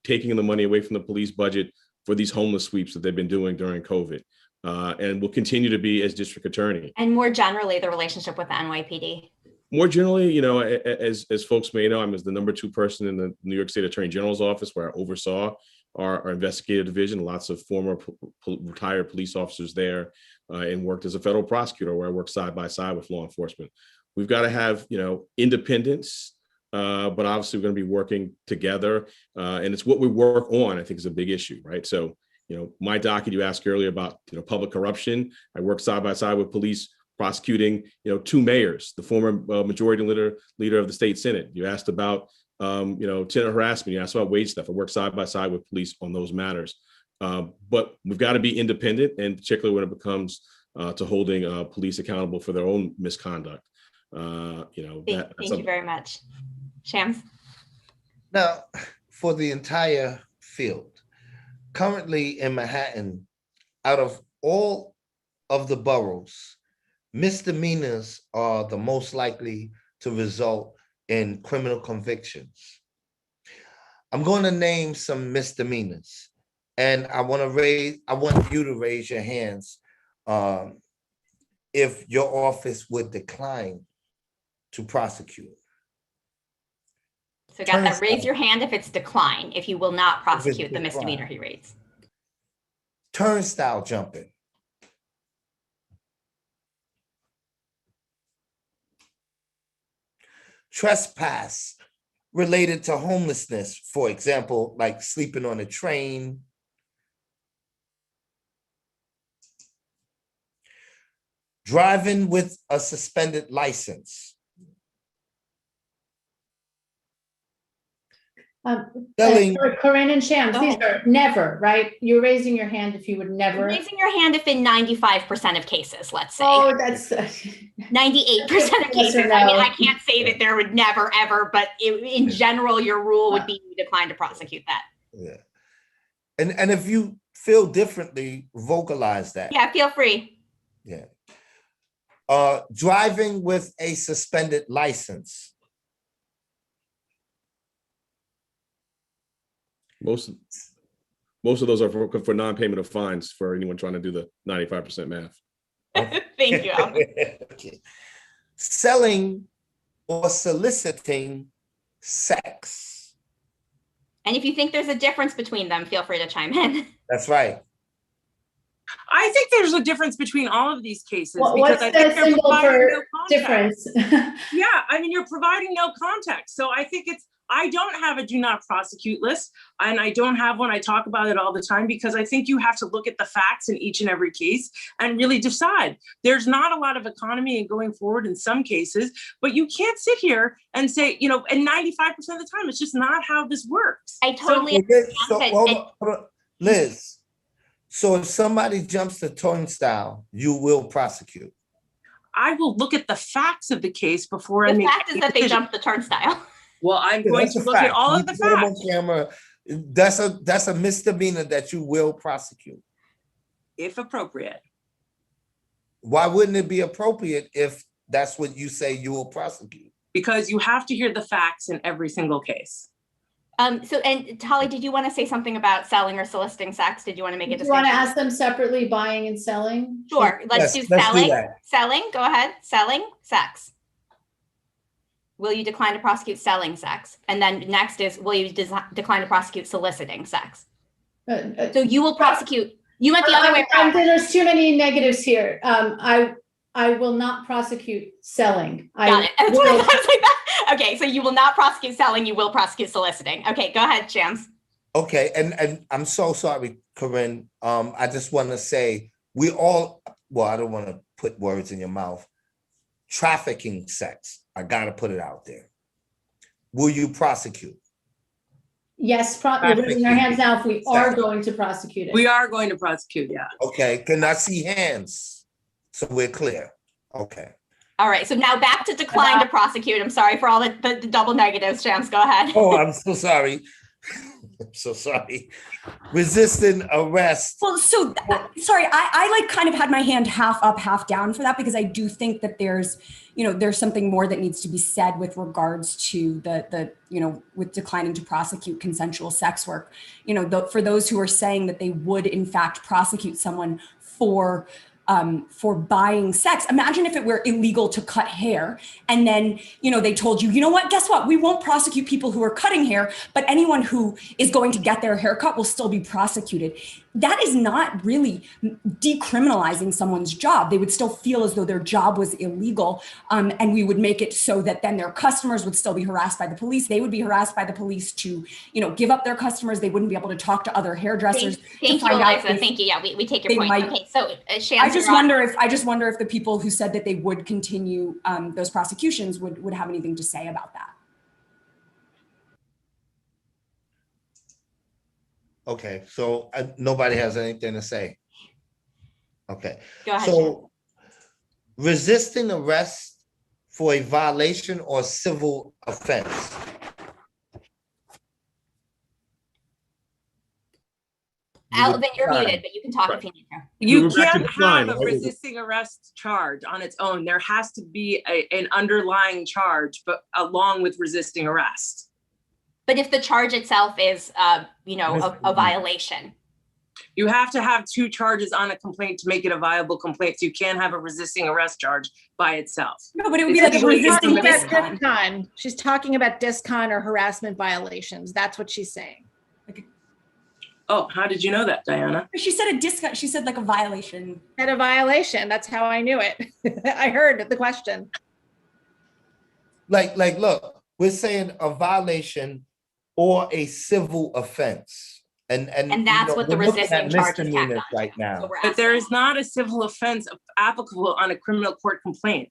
taking the money away from the police budget for these homeless sweeps that they've been doing during COVID. And will continue to be as district attorney. And more generally, the relationship with the NYPD. More generally, as folks may know, I'm the number 2 person in the New York State Attorney General's office, where I oversaw our investigative division. Lots of former retired police officers there, and worked as a federal prosecutor, where I work side by side with law enforcement. We've got to have independence, but obviously we're going to be working together, and it's what we work on. I think is a big issue, right? So My docket, you asked earlier about, public corruption. I work side by side with police prosecuting, 2 mayors, the former majority leader of the state Senate. You asked about, tenant harassment. You asked about wage theft. I work side by side with police on those matters. But we've got to be independent, and particularly when it comes to holding police accountable for their own misconduct. Thank you very much. Shams? Now, for the entire field, currently in Manhattan, out of all of the boroughs, misdemeanors are the most likely to result in criminal convictions. I'm going to name some misdemeanors, and I want you to raise your hands if your office would decline to prosecute. So got that, raise your hand if it's decline, if you will not prosecute the misdemeanor he raised. Turnstile jumping. Trespass related to homelessness, for example, like sleeping on a train. Driving with a suspended license. Corinne and Shams, these are never, right? You're raising your hand if you would never. You're raising your hand if in 95% of cases, let's say. Oh, that's 98% of cases. No. I mean, I can't say that there would never, ever, but in general, your rule would be you decline to prosecute that. Yeah. And if you feel differently, vocalize that. Yeah, feel free. Yeah. Driving with a suspended license. Most of those are for non-payment of fines for anyone trying to do the 95% math. Thank you. Okay. Selling or soliciting sex. And if you think there's a difference between them, feel free to chime in. That's right. I think there's a difference between all of these cases. What's I the think they're symbol providing for no context. difference? Yeah, I mean, you're providing no context. So I think I don't have a do not prosecute list, and I don't have one. I talk about it all the time because I think you have to look at the facts in each and every case and really decide. There's not a lot of economy in going forward in some cases, but you can't sit here and say, and 95% of the time, it's just not how this works. I totally hold on, Liz. So if somebody jumps the turnstile, you will prosecute. I will look at the facts of the case before I the make fact is that they jumped the turnstile. Well, I'm going to look at all of the facts. Camera, that's a misdemeanor that you will prosecute. If appropriate. Why wouldn't it be appropriate if that's what you say you will prosecute? Because you have to hear the facts in every single case. And Holly, did you want to say something about selling or soliciting sex? Did you want to make a Do you distinction? want to ask them separately, buying and selling? Sure. Let's do selling. Go ahead. Selling sex. Will you decline to prosecute selling sex? And then next is, will you decline to prosecute soliciting sex? So you will prosecute. You went the other way around. There's too many negatives here. I will not prosecute selling. Got it. Okay, so you will not prosecute selling. You will prosecute soliciting. Okay, go ahead, Shams. Okay, and I'm so sorry, Corinne. I just want to say I don't want to put words in your mouth. Trafficking sex. I got to put it out there. Will you prosecute? Yes, we're raising our hands now if we are going to prosecute it. We are going to prosecute, yeah. Okay, can I see hands? So we're clear. Okay. All right, so now back to decline to prosecute. I'm sorry for all the double negatives, Shams. Go ahead. Oh, I'm so sorry. I'm so sorry. Resisting arrest. Well, so sorry, I like kind of had my hand half up, half down for that because I do think that there's something more that needs to be said with regards to the with declining to prosecute consensual sex work. For those who are saying that they would in fact prosecute someone for buying sex. Imagine if it were illegal to cut hair and then, they told you, you know what, guess what? We won't prosecute people who are cutting hair, but anyone who is going to get their hair cut will still be prosecuted. that is not really decriminalizing someone's job. They would still feel as though their job was illegal. And we would make it so that then their customers would still be harassed by the police. They would be harassed by the police to, give up their customers. They wouldn't be able to talk to other hairdressers. Thank you, Eliza. Thank you. Yeah, we take your point. Okay, so Shams, I just wonder if the people who said that they would continue those prosecutions would have anything to say about that. Okay, so nobody has anything to say. Okay. Go ahead. So resisting arrest for a violation or civil offense. Alvin, you're muted, but you can talk if you need to. You We're back to can't decline. have a resisting arrest charge on its own. There has to be an underlying charge, but along with resisting arrest. But if the charge itself is, a violation. You have to have two charges on a complaint to make it a viable complaint. So you can't have a resisting arrest charge by itself. No, but it would be like a resisting discon. She's talking about discon or harassment violations. That's what she's saying. Oh, how did you know that, Diana? She said a discon. She said like a violation. At a violation. That's how I knew it. I heard the question. Like, look, we're saying a violation or a civil offense. And that's what the resisting charge is tacked on right now. So But there is not a civil offense applicable on a criminal court complaint.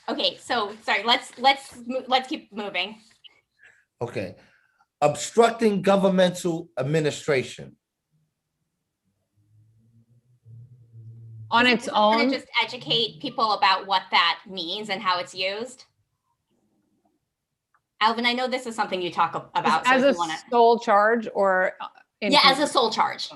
Okay, so sorry, let's keep moving. Okay. Obstructing governmental administration. On its Want own, to just educate people about what that means and how it's used? Alvin, I know this is something you talk about. as so a if you wanna, sole charge or as a sole charge.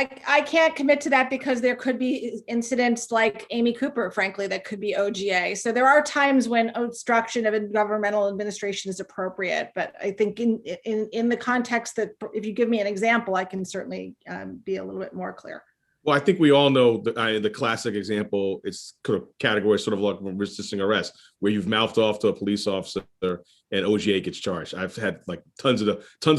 I can't commit to that because there could be incidents like Amy Cooper, frankly, that could be OGA. So there are times when obstruction of governmental administration is appropriate, but I think in the context that if you give me an example, I can certainly be a little bit more clear. Well, I think we all know the classic example. It's kind of category sort of like resisting arrest, where you've mouthed off to a police officer and OGA gets charged. I've had like tons of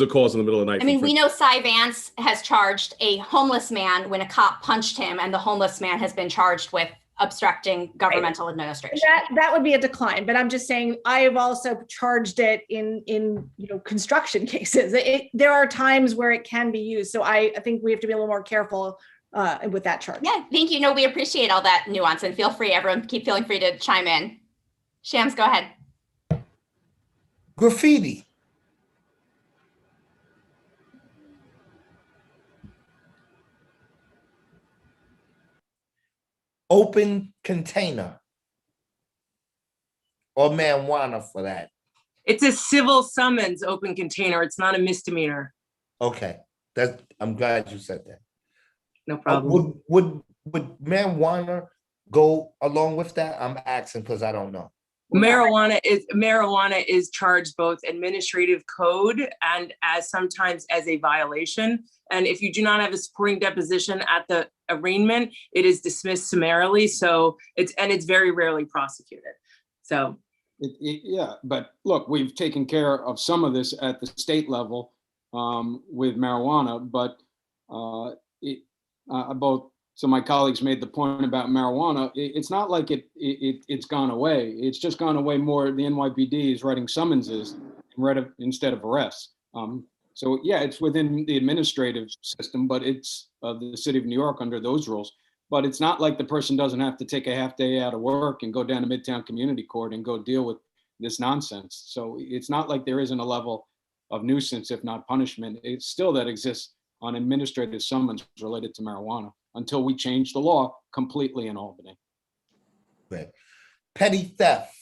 calls in the middle of the night. I mean, we know Cy Vance has charged a homeless man when a cop punched him, and the homeless man has been charged with obstructing governmental administration. That would be a decline, but I'm just saying I have also charged it in construction cases. There are times where it can be used, so I think we have to be a little more careful with that charge. Yeah, thank you. No, we appreciate all that nuance, and feel free, everyone, keep feeling free to chime in. Shams, go ahead. Graffiti. Open container. Or marijuana for that. It's a civil summons open container. It's not a misdemeanor. Okay, I'm glad you said that. No problem. Would marijuana go along with that? I'm asking because I don't know. Marijuana is charged both administrative code and sometimes as a violation. And if you do not have a supporting deposition at the arraignment, it is dismissed summarily. So it's very rarely prosecuted. So. Yeah, but look, we've taken care of some of this at the state level with marijuana, but so my colleagues made the point about marijuana. It's not like it's gone away. It's just gone away more. The NYPD is writing summonses instead of arrests. So yeah, it's within the administrative system, but it's the city of New York under those rules. But it's not like the person doesn't have to take a half day out of work and go down to Midtown Community Court and go deal with this nonsense. So it's not like there isn't a level of nuisance, if not punishment. It's still that exists on administrative summons related to marijuana until we change the law completely in Albany. Right. Petty theft.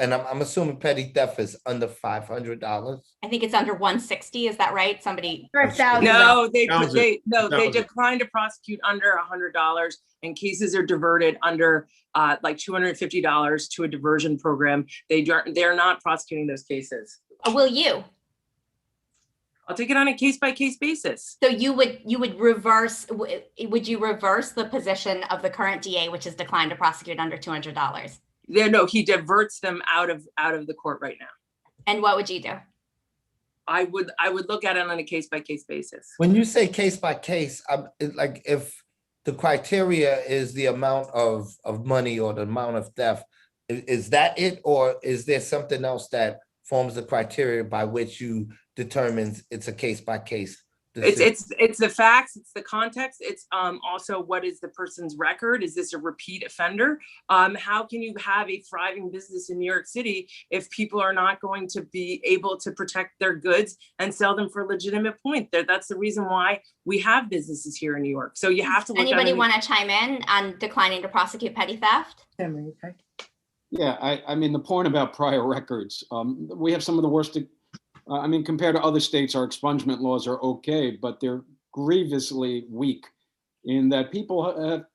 And I'm assuming petty theft is under $500. I think it's under 160. Is that right? Somebody. No, they declined to prosecute under $100, and cases are diverted under like $250 to a diversion program. They're not prosecuting those cases. Will you? I'll take it on a case-by-case basis. So you would reverse? Would you reverse the position of the current DA, which is declined to prosecute under $200? No, he diverts them out of the court right now. And what would you do? I would look at it on a case-by-case basis. When you say case by case, like if the criteria is the amount of money or the amount of theft, is that it? Or is there something else that forms the criteria by which you determine it's a case by case? It's the facts, it's the context, it's also what is the person's record? Is this a repeat offender? How can you have a thriving business in New York City if people are not going to be able to protect their goods and sell them for a legitimate point? That's the reason why we have businesses here in New York. So you have to look Anybody at it. want to chime in on declining to prosecute petty theft? Yeah, I mean, the point about prior records, we have some of the worst, I mean, compared to other states, our expungement laws are okay, but they're grievously weak in that people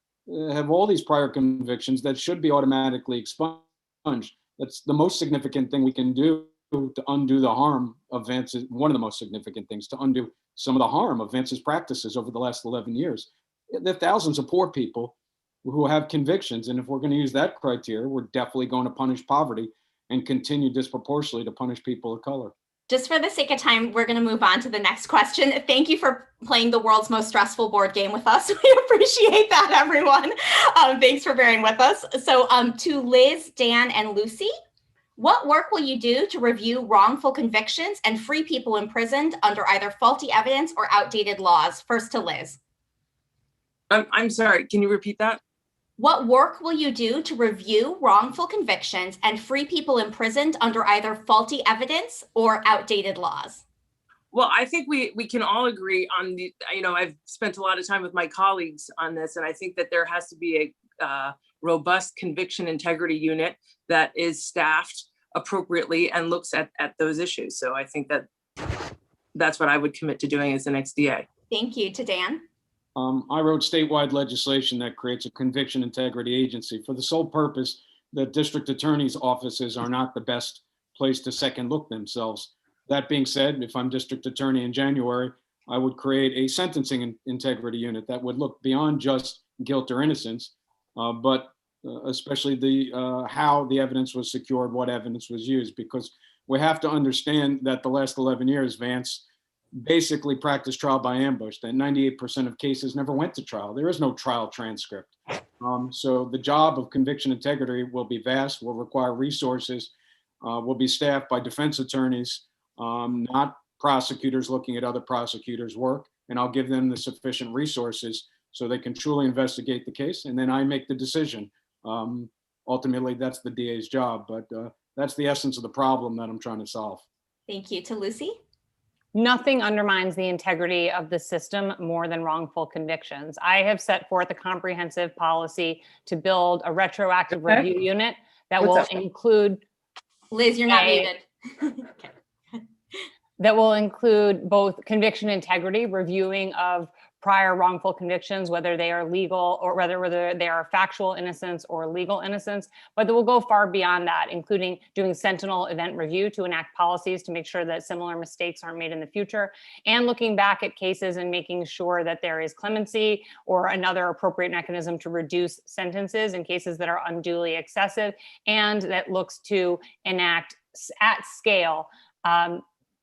have all these prior convictions that should be automatically expunged. That's the most significant thing we can do to undo the harm of Vance's, one of the most significant things to undo some of the harm of Vance's practices over the last 11 years. There are thousands of poor people who have convictions. And if we're going to use that criteria, we're definitely going to punish poverty and continue disproportionately to punish people of color. Just for the sake of time, we're going to move on to the next question. Thank you for playing the world's most stressful board game with us. We appreciate that, everyone. Thanks for bearing with us. So to Liz, Dan, and Lucy, what work will you do to review wrongful convictions and free people imprisoned under either faulty evidence or outdated laws? First to Liz. I'm sorry, can you repeat that? What work will you do to review wrongful convictions and free people imprisoned under either faulty evidence or outdated laws? Well, I think we can all agree on the, I've spent a lot of time with my colleagues on this, and I think that there has to be a robust conviction integrity unit that is staffed appropriately and looks at those issues. So I think that that's what I would commit to doing as the next DA. Thank you. To Dan. I wrote statewide legislation that creates a conviction integrity agency for the sole purpose that district attorneys' offices are not the best place to second look themselves. That being said, if I'm district attorney in January, I would create a sentencing integrity unit that would look beyond just guilt or innocence, but especially the how the evidence was secured, what evidence was used, because we have to understand that the last 11 years, Vance basically practiced trial by ambush, that 98% of cases never went to trial. There is no trial transcript. So the job of conviction integrity will be vast, will require resources, will be staffed by defense attorneys, not prosecutors looking at other prosecutors' work, and I'll give them the sufficient resources so they can truly investigate the case, and then I make the decision. Ultimately, that's the DA's job, but that's the essence of the problem that I'm trying to solve. Thank you. To Lucy. Nothing undermines the integrity of the system more than wrongful convictions. I have set forth a comprehensive policy to build a retroactive review unit that will include. Liz, you're not muted. That will include both conviction integrity, reviewing of prior wrongful convictions, whether they are legal or whether they are factual innocence or legal innocence, but that will go far beyond that, including doing sentinel event review to enact policies to make sure that similar mistakes aren't made in the future, and looking back at cases and making sure that there is clemency or another appropriate mechanism to reduce sentences in cases that are unduly excessive, and that looks to enact at scale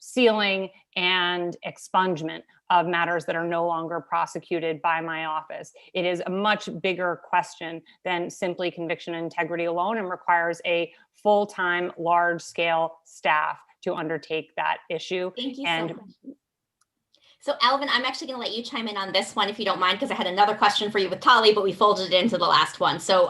sealing and expungement of matters that are no longer prosecuted by my office. It is a much bigger question than simply conviction integrity alone, and requires a full-time, large-scale staff to undertake that issue. Thank you so much. So Alvin, I'm actually going to let you chime in on this one if you don't mind, because I had another question for you with Tali, but we folded it into the last one. So,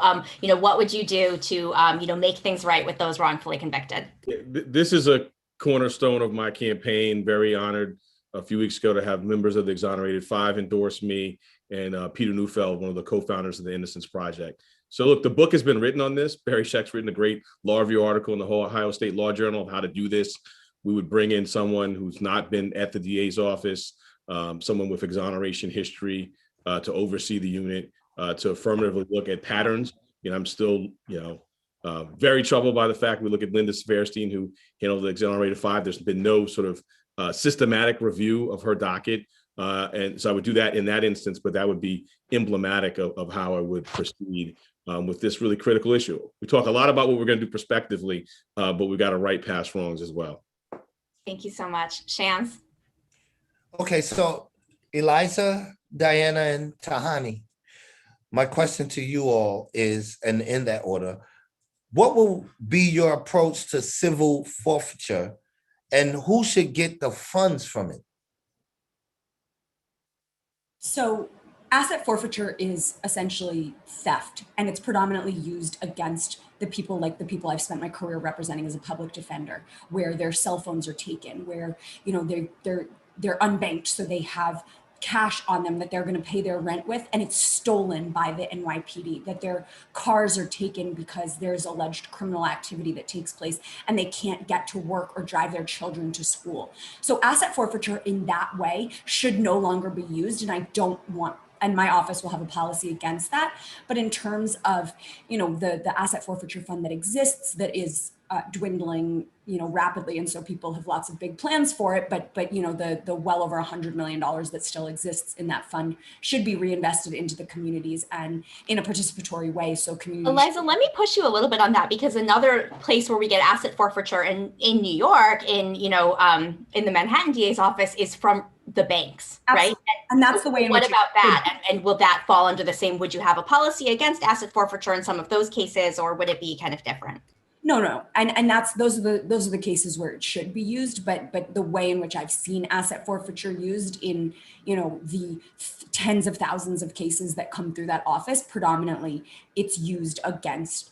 what would you do to, make things right with those wrongfully convicted? This is a cornerstone of my campaign. Very honored a few weeks ago to have members of the Exonerated Five endorse me, and Peter Neufeld, one of the co-founders of the Innocence Project. So look, the book has been written on this. Barry Scheck's written a great law review article in the whole Ohio State Law Journal of how to do this. We would bring in someone who's not been at the DA's office, someone with exoneration history to oversee the unit, to affirmatively look at patterns. I'm still, very troubled by the fact we look at Linda Sverstein, who handled the Exonerated Five. There's been no sort of systematic review of her docket. And so I would do that in that instance, but that would be emblematic of how I would proceed with this really critical issue. We talk a lot about what we're going to do prospectively, but we got to right past wrongs as well. Thank you so much. Shams? Okay, so Eliza, Diana, and Tahani, my question to you all is, and in that order, what will be your approach to civil forfeiture and who should get the funds from it? So asset forfeiture is essentially theft, and it's predominantly used against the people I've spent my career representing as a public defender, where their cell phones are taken, where they're unbanked, so they have cash on them that they're going to pay their rent with, and it's stolen by the NYPD, that their cars are taken because there's alleged criminal activity that takes place and they can't get to work or drive their children to school. So asset forfeiture in that way should no longer be used, and my office will have a policy against that. But in terms of, the asset forfeiture fund that exists, that is dwindling, rapidly, and so people have lots of big plans for it. But the well over $100 million that still exists in that fund should be reinvested into the communities and in a participatory way. So communities. Eliza, let me push you a little bit on that, because another place where we get asset forfeiture in New York, in the Manhattan DA's office, is from the banks, Absolutely. right? And that's the way in what which about that? And will that fall under the same? Would you have a policy against asset forfeiture in some of those cases, or would it be kind of different? No. And those are the cases where it should be used, but the way in which I've seen asset forfeiture used in, the tens of thousands of cases that come through that office, predominantly it's used against,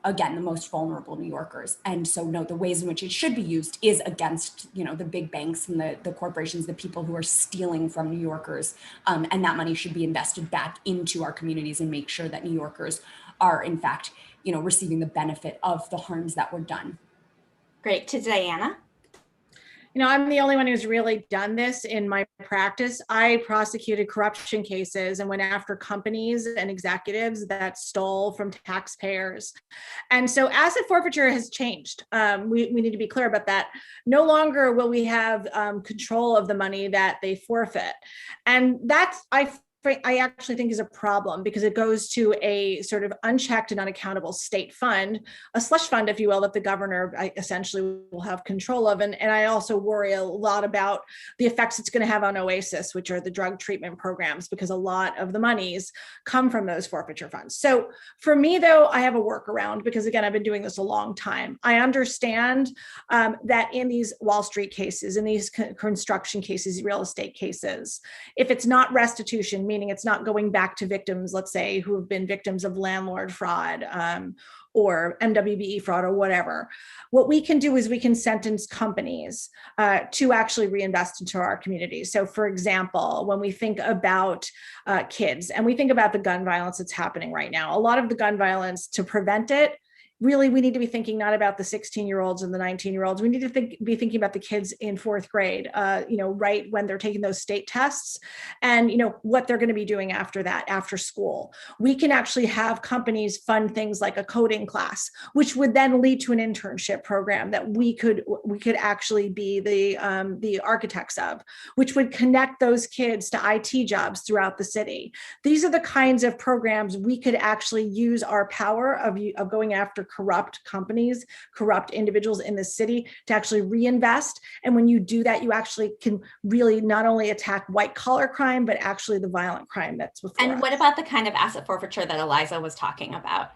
again, the most vulnerable New Yorkers. And so no, the ways in which it should be used is against, the big banks and the corporations, the people who are stealing from New Yorkers. And that money should be invested back into our communities and make sure that New Yorkers are in fact, receiving the benefit of the harms that were done. Great. To Diana. I'm the only one who's really done this in my practice. I prosecuted corruption cases and went after companies and executives that stole from taxpayers. And so asset forfeiture has changed. We need to be clear about that. No longer will we have control of the money that they forfeit. And that's, I actually think is a problem, because it goes to a sort of unchecked and unaccountable state fund, a slush fund, if you will, that the governor essentially will have control of. And I also worry a lot about the effects it's going to have on OASIS, which are the drug treatment programs, because a lot of the monies come from those forfeiture funds. So for me, though, I have a workaround, because again, I've been doing this a long time. I understand that in these Wall Street cases, in these construction cases, real estate cases, if it's not restitution, meaning it's not going back to victims, let's say, who have been victims of landlord fraud or MWBE fraud or whatever, what we can do is we can sentence companies to actually reinvest into our communities. So for example, when we think about kids and we think about the gun violence that's happening right now, a lot of the gun violence, to prevent it, really, we need to be thinking not about the 16-year-olds and the 19-year-olds. We need to be thinking about the kids in fourth grade, right when they're taking those state tests, and what they're going to be doing after that, after school. We can actually have companies fund things like a coding class, which would then lead to an internship program that we could actually be the architects of, which would connect those kids to IT jobs throughout the city. These are the kinds of programs we could actually use our power of going after corrupt companies, corrupt individuals in the city to actually reinvest. And when you do that, you actually can really not only attack white collar crime, but actually the violent crime that's before us. What about the kind of asset forfeiture that Eliza was talking about?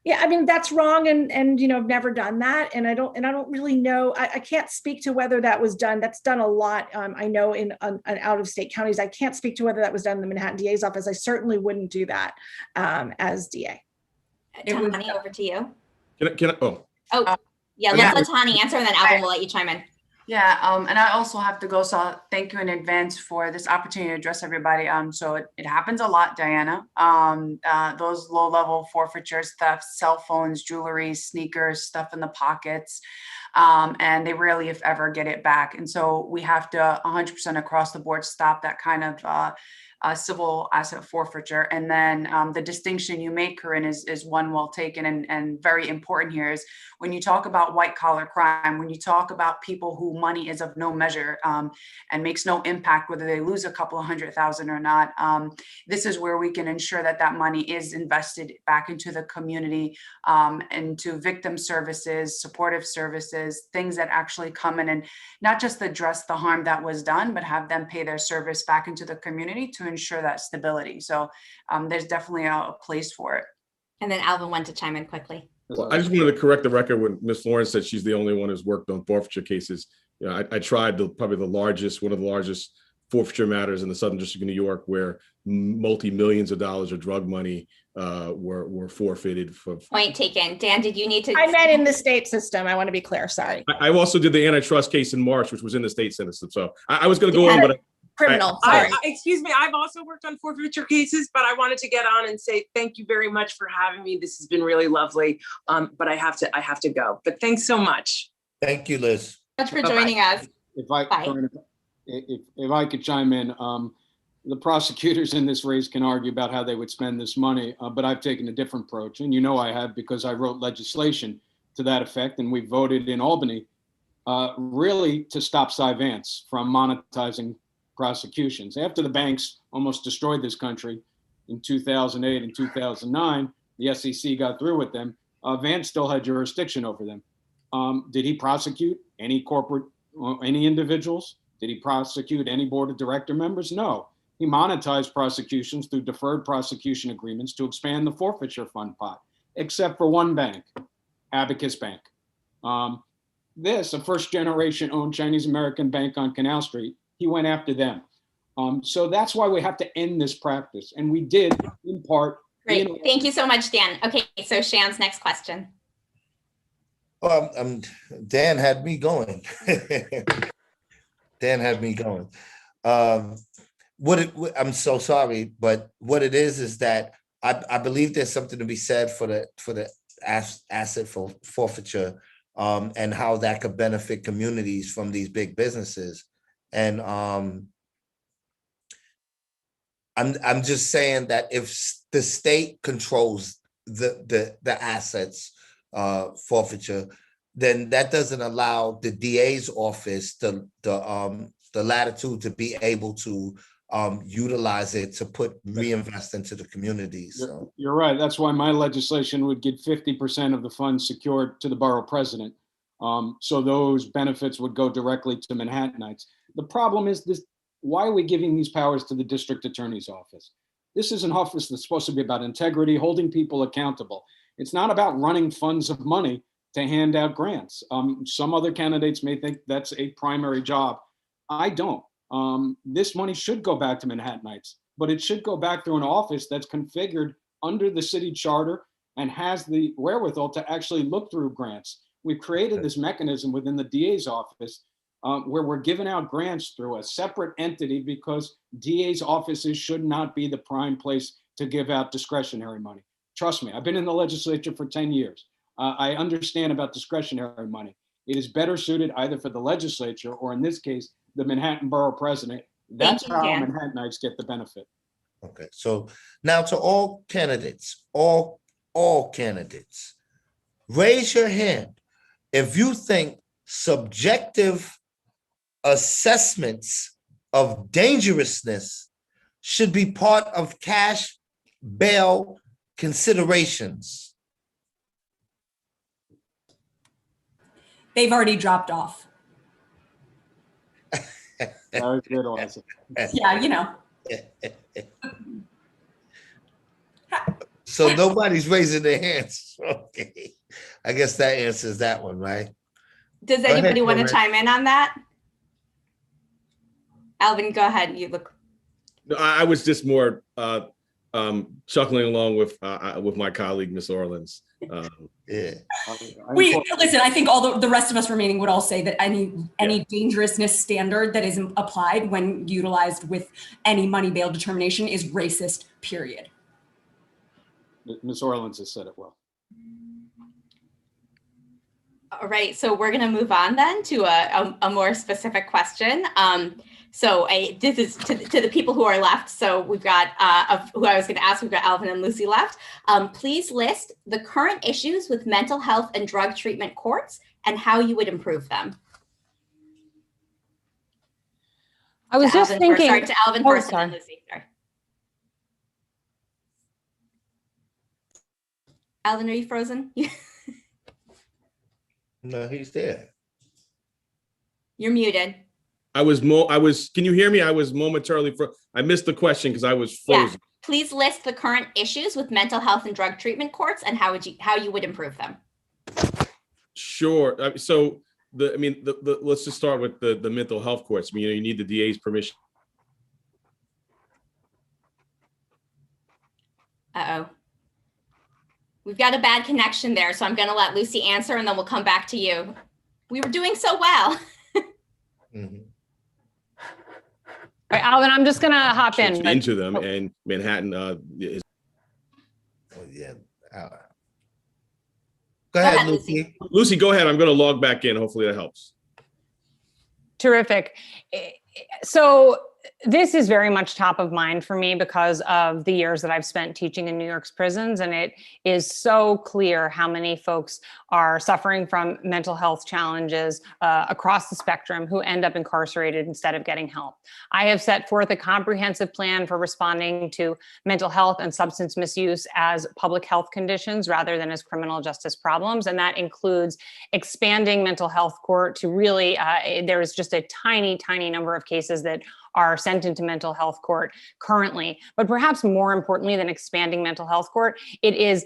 Yeah, I mean, that's wrong. And I've never done that. And I don't really know. I can't speak to whether that was done. That's done a lot. I know in out of state counties. I can't speak to whether that was done in the Manhattan DA's office. I certainly wouldn't do that as DA. Tahani, over to you. Can I? Oh, yeah. Let's let Tahani answer, and then Alvin will let you chime in. Yeah, and I also have to go, so thank you in advance for this opportunity to address everybody. So it happens a lot, Diana. Those low-level forfeitures, theft, cell phones, jewelry, sneakers, stuff in the pockets, and they rarely, if ever, get it back. And so we have to 100% across the board stop that kind of civil asset forfeiture. And then the distinction you make, Corinne, is one well taken and very important here is when you talk about white collar crime, when you talk about people who money is of no measure and makes no impact, whether they lose a couple of $100,000 or not, this is where we can ensure that that money is invested back into the community, into victim services, supportive services, things that actually come in and not just address the harm that was done, but have them pay their service back into the community to ensure that stability. So there's definitely a place for it. And then Alvin wanted to chime in quickly. Well, I just wanted to correct the record when Ms. Lawrence said she's the only one who's worked on forfeiture cases. You know, I tried probably one of the largest forfeiture matters in the Southern District of New York, where multi-millions of dollars of drug money were forfeited. Point taken. Dan, did you need to? I meant in the state system. I want to be clear. Sorry. I also did the antitrust case in March, which was in the state system. So I was going to go on, but Criminal. Sorry. Excuse me, I've also worked on forfeiture cases, but I wanted to get on and say thank you very much for having me. This has been really lovely. But I have to go. But thanks so much. Thank you, Liz. Thanks for joining us. If I could chime in, the prosecutors in this race can argue about how they would spend this money, but I've taken a different approach, and you know I have because I wrote legislation to that effect, and we voted in Albany really to stop Cy Vance from monetizing prosecutions. After the banks almost destroyed this country in 2008 and 2009, the SEC got through with them. Vance still had jurisdiction over them. Did he prosecute any corporate, any individuals? Did he prosecute any board of director members? No. He monetized prosecutions through deferred prosecution agreements to expand the forfeiture fund pot, except for one bank, Abacus Bank. This, a first generation owned Chinese American bank on Canal Street, he went after them. So that's why we have to end this practice. And we did in part. Great. Thank you so much, Dan. Okay, so Shan's next question. Dan had me going. Dan had me going. I'm so sorry, but what it is that I believe there's something to be said for the asset forfeiture and how that could benefit communities from these big businesses. And I'm just saying that if the state controls the assets forfeiture, then that doesn't allow the DA's office the latitude to be able to utilize it to reinvest into the communities. So. You're right. That's why my legislation would give 50% of the funds secured to the borough president. So those benefits would go directly to Manhattanites. The problem is this: why are we giving these powers to the district attorney's office? This is an office that's supposed to be about integrity, holding people accountable. It's not about running funds of money to hand out grants. Some other candidates may think that's a primary job. I don't. This money should go back to Manhattanites, but it should go back through an office that's configured under the city charter and has the wherewithal to actually look through grants. We've created this mechanism within the DA's office where we're giving out grants through a separate entity because DA's offices should not be the prime place to give out discretionary money. Trust me, I've been in the legislature for 10 years. I understand about discretionary money. It is better suited either for the legislature or in this case, the Manhattan Borough President. That's how Manhattanites get the benefit. Okay, so now to all candidates, all candidates, raise your hand if you think subjective assessments of dangerousness should be part of cash bail considerations. They've already dropped off. Yeah, you know. So nobody's raising their hands. Okay. I guess that answers that one, right? Does anybody want to chime in on that? Alvin, go ahead. You look. No, I was just more chuckling along with my colleague, Ms. Orleans. Yeah. Listen, I think all the rest of us remaining would all say that any dangerousness standard that is applied when utilized with any money bail determination is racist, period. Ms. Orleans has said it well. All right, so we're going to move on then to a more specific question. So this is to the people who are left. So we've got who I was going to ask. We've got Alvin and Lucy left. Please list the current issues with mental health and drug treatment courts and how you would improve them. I was just thinking. Sorry, to Alvin first and then Lucy. Sorry. Alvin, are you frozen? No, he's there. You're muted. I was, can you hear me? I was momentarily, I missed the question because I was frozen. Yeah. Please list the current issues with mental health and drug treatment courts and how you would improve them. Sure. So let's just start with the mental health courts. I mean, you need the DA's permission. Uh-oh. We've got a bad connection there, so I'm going to let Lucy answer and then we'll come back to you. We were doing so well. Mm-hmm. All right, Alvin, I'm just going to hop in. Into them, and Manhattan is. Oh, yeah. Go ahead, Lucy. Lucy, go ahead. I'm going to log back in. Hopefully that helps. Terrific. So this is very much top of mind for me because of the years that I've spent teaching in New York's prisons. And it is so clear how many folks are suffering from mental health challenges across the spectrum who end up incarcerated instead of getting help. I have set forth a comprehensive plan for responding to mental health and substance misuse as public health conditions rather than as criminal justice problems. And that includes expanding mental health court to really, there's just a tiny, tiny number of cases that are sent into mental health court currently. But perhaps more importantly than expanding mental health court, it is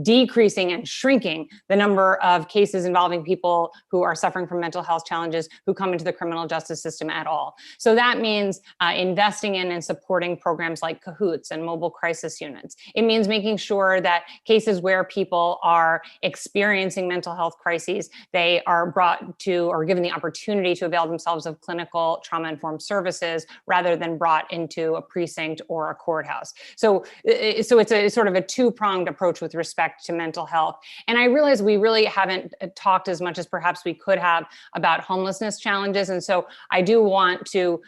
decreasing and shrinking the number of cases involving people who are suffering from mental health challenges who come into the criminal justice system at all. So that means investing in and supporting programs like CAHOOTS and mobile crisis units. It means making sure that cases where people are experiencing mental health crises, they are brought to or given the opportunity to avail themselves of clinical trauma-informed services rather than brought into a precinct or a courthouse. So it's a sort of a two-pronged approach with respect to mental health. And I realize we really haven't talked as much as perhaps we could have about homelessness challenges. And so I do want to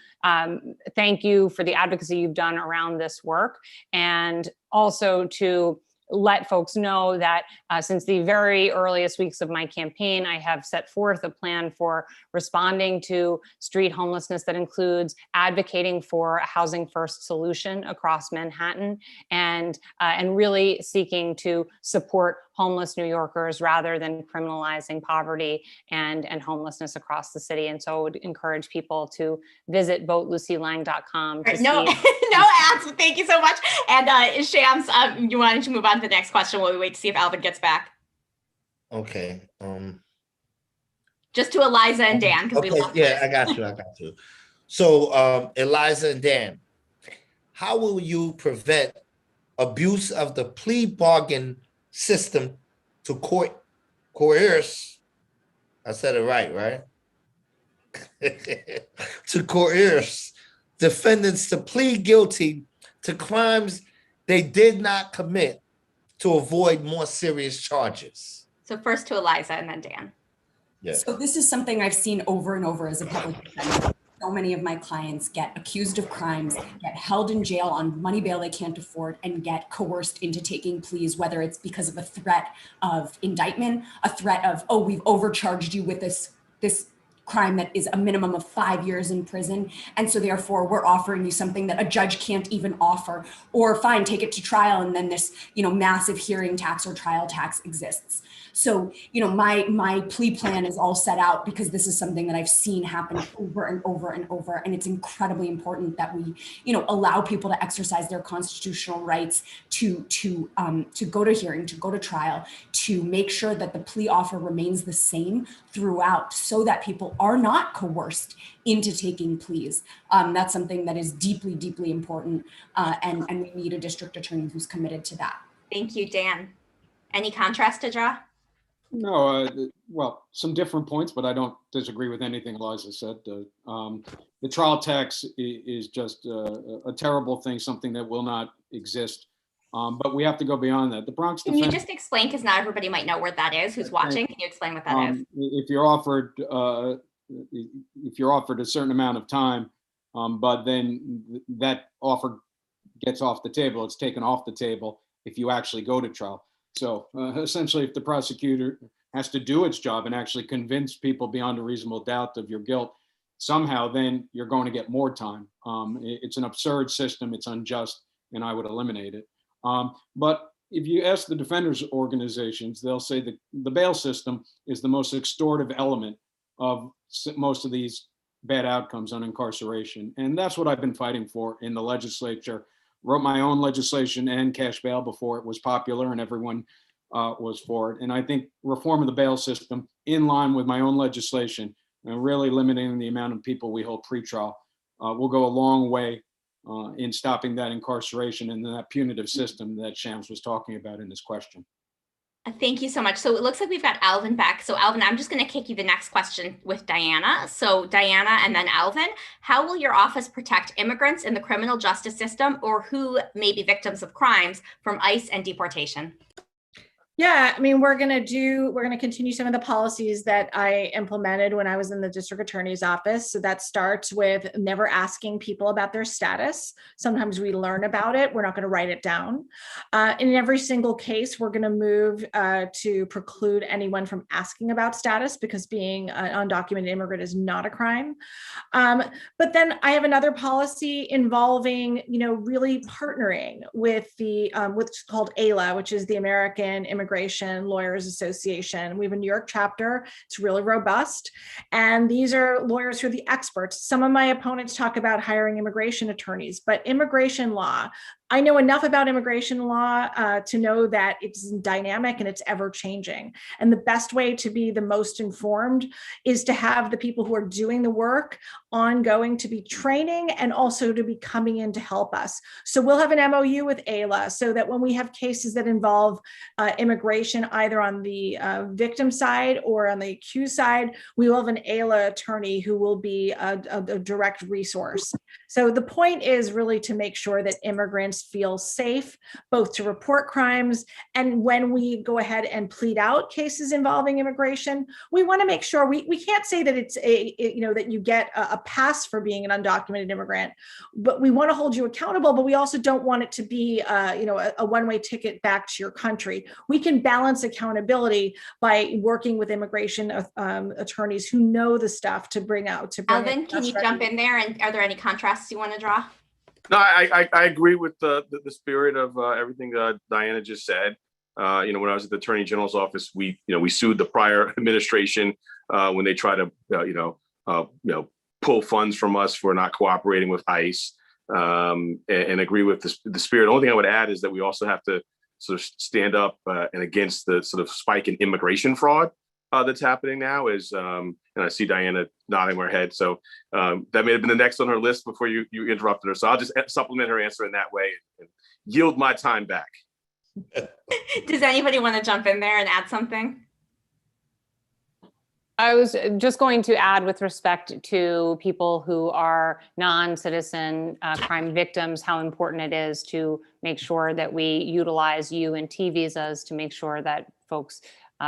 thank you for the advocacy you've done around this work, and also to let folks know that since the very earliest weeks of my campaign, I have set forth a plan for responding to street homelessness that includes advocating for a housing first solution across Manhattan and really seeking to support homeless New Yorkers rather than criminalizing poverty and homelessness across the city. And so I would encourage people to visit votelucylang.com. No ads. Thank you so much. And Shams, you wanted to move on to the next question while we wait to see if Alvin gets back. Okay. Just to Eliza and Dan. Okay, yeah, I got you. So Eliza and Dan, how will you prevent abuse of the plea bargain system to coerce, I said it right? To coerce defendants to plead guilty to crimes they did not commit to avoid more serious charges? So first to Eliza and then Dan. Yeah. So this is something I've seen over and over as a public defender. So many of my clients get accused of crimes, get held in jail on money bail they can't afford, and get coerced into taking pleas, whether it's because of a threat of indictment, a threat of, oh, we've overcharged you with this crime that is a minimum of 5 years in prison. And so therefore we're offering you something that a judge can't even offer, or fine, take it to trial. And then this, massive hearing tax or trial tax exists. So, my plea plan is all set out because this is something that I've seen happen over and over and over. And it's incredibly important that we, allow people to exercise their constitutional rights to go to hearing, to go to trial, to make sure that the plea offer remains the same throughout so that people are not coerced into taking pleas. That's something that is deeply, deeply important. And we need a district attorney who's committed to that. Thank you, Dan. Any contrast to draw? No, well, some different points, but I don't disagree with anything Eliza said. The trial tax is just a terrible thing, something that will not exist. But we have to go beyond that. The Bronx Can you just explain, because not everybody might know where that is, who's watching? Can you explain what that is? If you're offered a certain amount of time But then that offer gets off the table. It's taken off the table if you actually go to trial. So essentially, if the prosecutor has to do its job and actually convince people beyond a reasonable doubt of your guilt, somehow then you're going to get more time. It's an absurd system. It's unjust, and I would eliminate it. But if you ask the defenders organizations, they'll say that the bail system is the most extortive element of most of these bad outcomes on incarceration. And that's what I've been fighting for in the legislature. Wrote my own legislation and cash bail before it was popular and everyone was for it. And I think reform of the bail system in line with my own legislation and really limiting the amount of people we hold pretrial will go a long way in stopping that incarceration and that punitive system that Shams was talking about in this question. Thank you so much. So it looks like we've got Alvin back. So Alvin, I'm just going to kick you the next question with Diana. So Diana and then Alvin, how will your office protect immigrants in the criminal justice system or who may be victims of crimes from ICE and deportation? Yeah, I mean, we're going to continue some of the policies that I implemented when I was in the district attorney's office. So that starts with never asking people about their status. Sometimes we learn about it. We're not going to write it down. In every single case, we're going to move to preclude anyone from asking about status because being an undocumented immigrant is not a crime. But then I have another policy involving, really partnering with the what's called AILA, which is the American Immigration Lawyers Association. We have a New York chapter. It's really robust. And these are lawyers who are the experts. Some of my opponents talk about hiring immigration attorneys, but immigration law, I know enough about immigration law to know that it's dynamic and it's ever changing. And the best way to be the most informed is to have the people who are doing the work ongoing to be training and also to be coming in to help us. So we'll have an MOU with AILA so that when we have cases that involve immigration, either on the victim side or on the accused side, we will have an AILA attorney who will be a direct resource. So the point is really to make sure that immigrants feel safe, both to report crimes. And when we go ahead and plead out cases involving immigration, we want to make sure we can't say that it's that you get a pass for being an undocumented immigrant, but we want to hold you accountable, but we also don't want it to be a one-way ticket back to your country. We can balance accountability by working with immigration attorneys who know the stuff to bring out. Alvin, can you jump in there? And are there any contrasts you want to draw? No, I agree with the spirit of everything Diana just said. When I was at the Attorney General's office, we sued the prior administration when they tried to pull funds from us for not cooperating with ICE, and agree with the spirit. The only thing I would add is that we also have to sort of stand up and against the sort of spike in immigration fraud that's happening now. And I see Diana nodding her head. So that may have been the next on her list before you interrupted her. So I'll just supplement her answer in that way and yield my time back. Does anybody want to jump in there and add something? I was just going to add with respect to people who are non-citizen crime victims, how important it is to make sure that we utilize U and T visas to make sure that folks'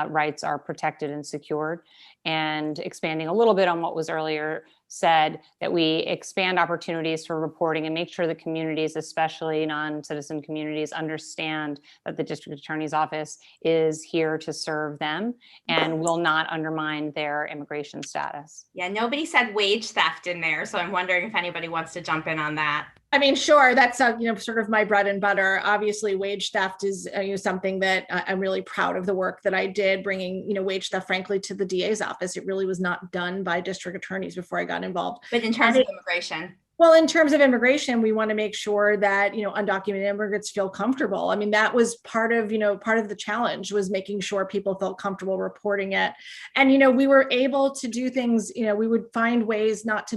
rights are protected and secured, and expanding a little bit on what was earlier said, that we expand opportunities for reporting and make sure the communities, especially non-citizen communities, understand that the district attorney's office is here to serve them and will not undermine their immigration status. Yeah, nobody said wage theft in there, so I'm wondering if anybody wants to jump in on that. I mean, sure, that's sort of my bread and butter. Obviously, wage theft is something that I'm really proud of the work that I did, bringing wage theft, frankly, to the DA's office. It really was not done by district attorneys before I got involved. But in terms of immigration? Well, in terms of immigration, we want to make sure that, undocumented immigrants feel comfortable. I mean, that was part of the challenge, was making sure people felt comfortable reporting it. And, we were able to do things, we would find ways not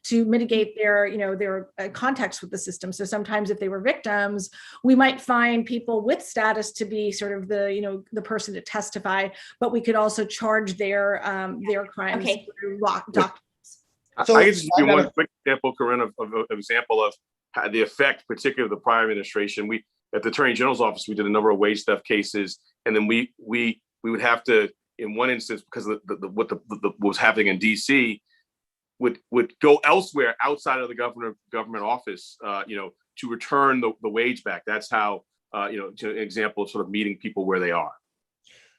to mitigate their context with the system. So sometimes if they were victims, we might find people with status to be sort of the person to testify, but we could also charge their crimes through documents. So I can just give you one quick example, Corinne, of example of how the effect, particularly of the prior administration. We, at the Attorney General's office, we did a number of wage theft cases, and then we would have to, in one instance, because of what was happening in DC, would go elsewhere outside of the government office, to return the wage back. That's how, to an example of sort of meeting people where they are,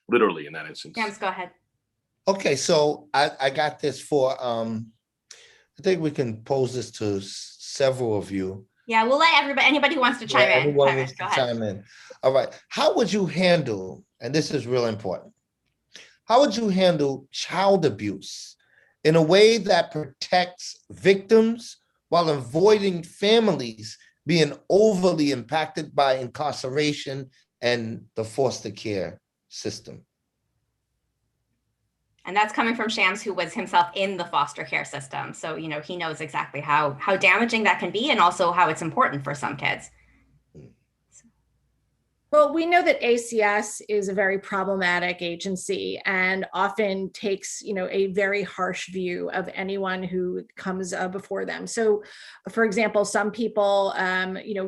literally in that instance. Shams, go ahead. Okay, so I got this for, I think we can pose this to several of you. Yeah, we'll let anybody who wants to chime in. Anyone Chime in. wants Go to ahead. chime in. All right, how would you handle, and this is real important, how would you handle child abuse in a way that protects victims while avoiding families being overly impacted by incarceration and the foster care system? And that's coming from Shams, who was himself in the foster care system. So, he knows exactly how damaging that can be and also how it's important for some kids. Well, we know that ACS is a very problematic agency and often takes, a very harsh view of anyone who comes before them. So, for example, some people,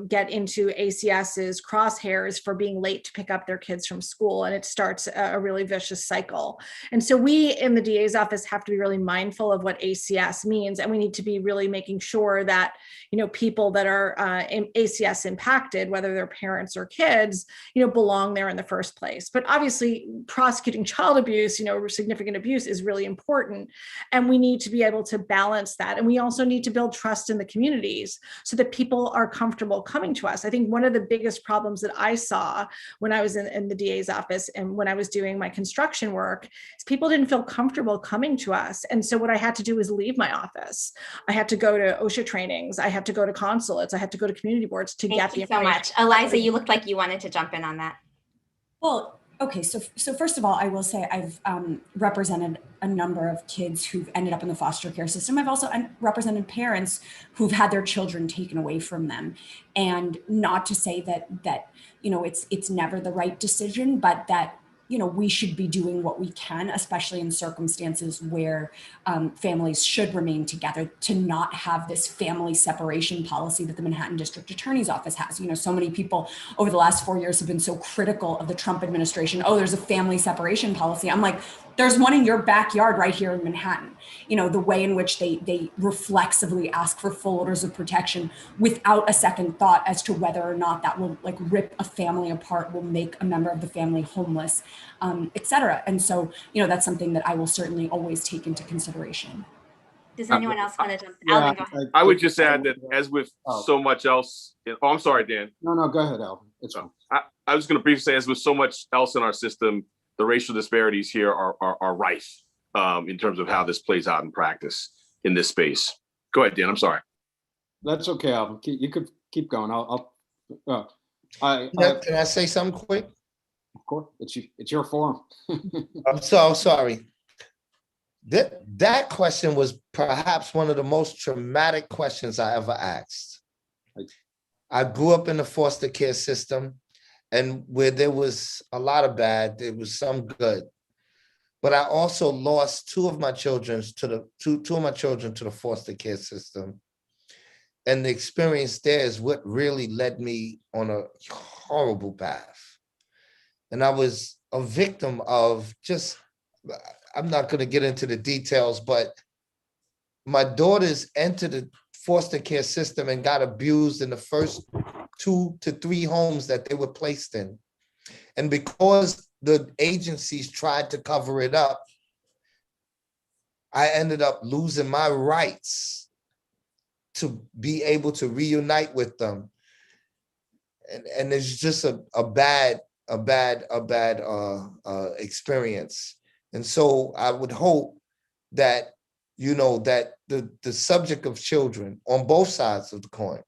get into ACS's crosshairs for being late to pick up their kids from school, and it starts a really vicious cycle. And so we in the DA's office have to be really mindful of what ACS means, and we need to be really making sure that, people that are ACS impacted, whether they're parents or kids, belong there in the first place. But obviously prosecuting child abuse, or significant abuse is really important. And we need to be able to balance that. And we also need to build trust in the communities so that people are comfortable coming to us. I think one of the biggest problems that I saw when I was in the DA's office and when I was doing my construction work is people didn't feel comfortable coming to us. And so what I had to do was leave my office. I had to go to OSHA trainings. I had to go to consulates. I had to go to community boards to get the information. Thank you so much. Eliza, you looked like you wanted to jump in on that. Well, okay. So first of all, I will say I've represented a number of kids who've ended up in the foster care system. I've also represented parents who've had their children taken away from them. And not to say that it's never the right decision, but that we should be doing what we can, especially in circumstances where families should remain together, to not have this family separation policy that the Manhattan District Attorney's Office has. So many people over the last 4 years have been so critical of the Trump administration. Oh, there's a family separation policy. I'm like, there's one in your backyard right here in Manhattan. The way in which they reflexively ask for full orders of protection without a second thought as to whether or not that will rip a family apart, will make a member of the family homeless, et cetera. And so, that's something that I will certainly always take into consideration. Does anyone else want to jump? Yeah, Alvin, go ahead. I would just add that, as with so much else, I'm sorry, Dan. No, go ahead, Alvin. It's fine. I was going to briefly say, as with so much else in our system, the racial disparities here are rife in terms of how this plays out in practice in this space. Go ahead, Dan. I'm sorry. That's okay, Alvin. You could keep going. Can I say something quick? Of course, it's your forum. I'm so sorry. That question was perhaps one of the most traumatic questions I ever asked. I grew up in the foster care system, and where there was a lot of bad, there was some good. But I also lost two of my children to the foster care system. And the experience there is what really led me on a horrible path. And I was a victim of I'm not going to get into the details, but my daughters entered the foster care system and got abused in the first 2 to 3 homes that they were placed in. And because the agencies tried to cover it up, I ended up losing my rights to be able to reunite with them. And it's just a bad experience. And so I would hope that, that the subject of children on both sides of the coin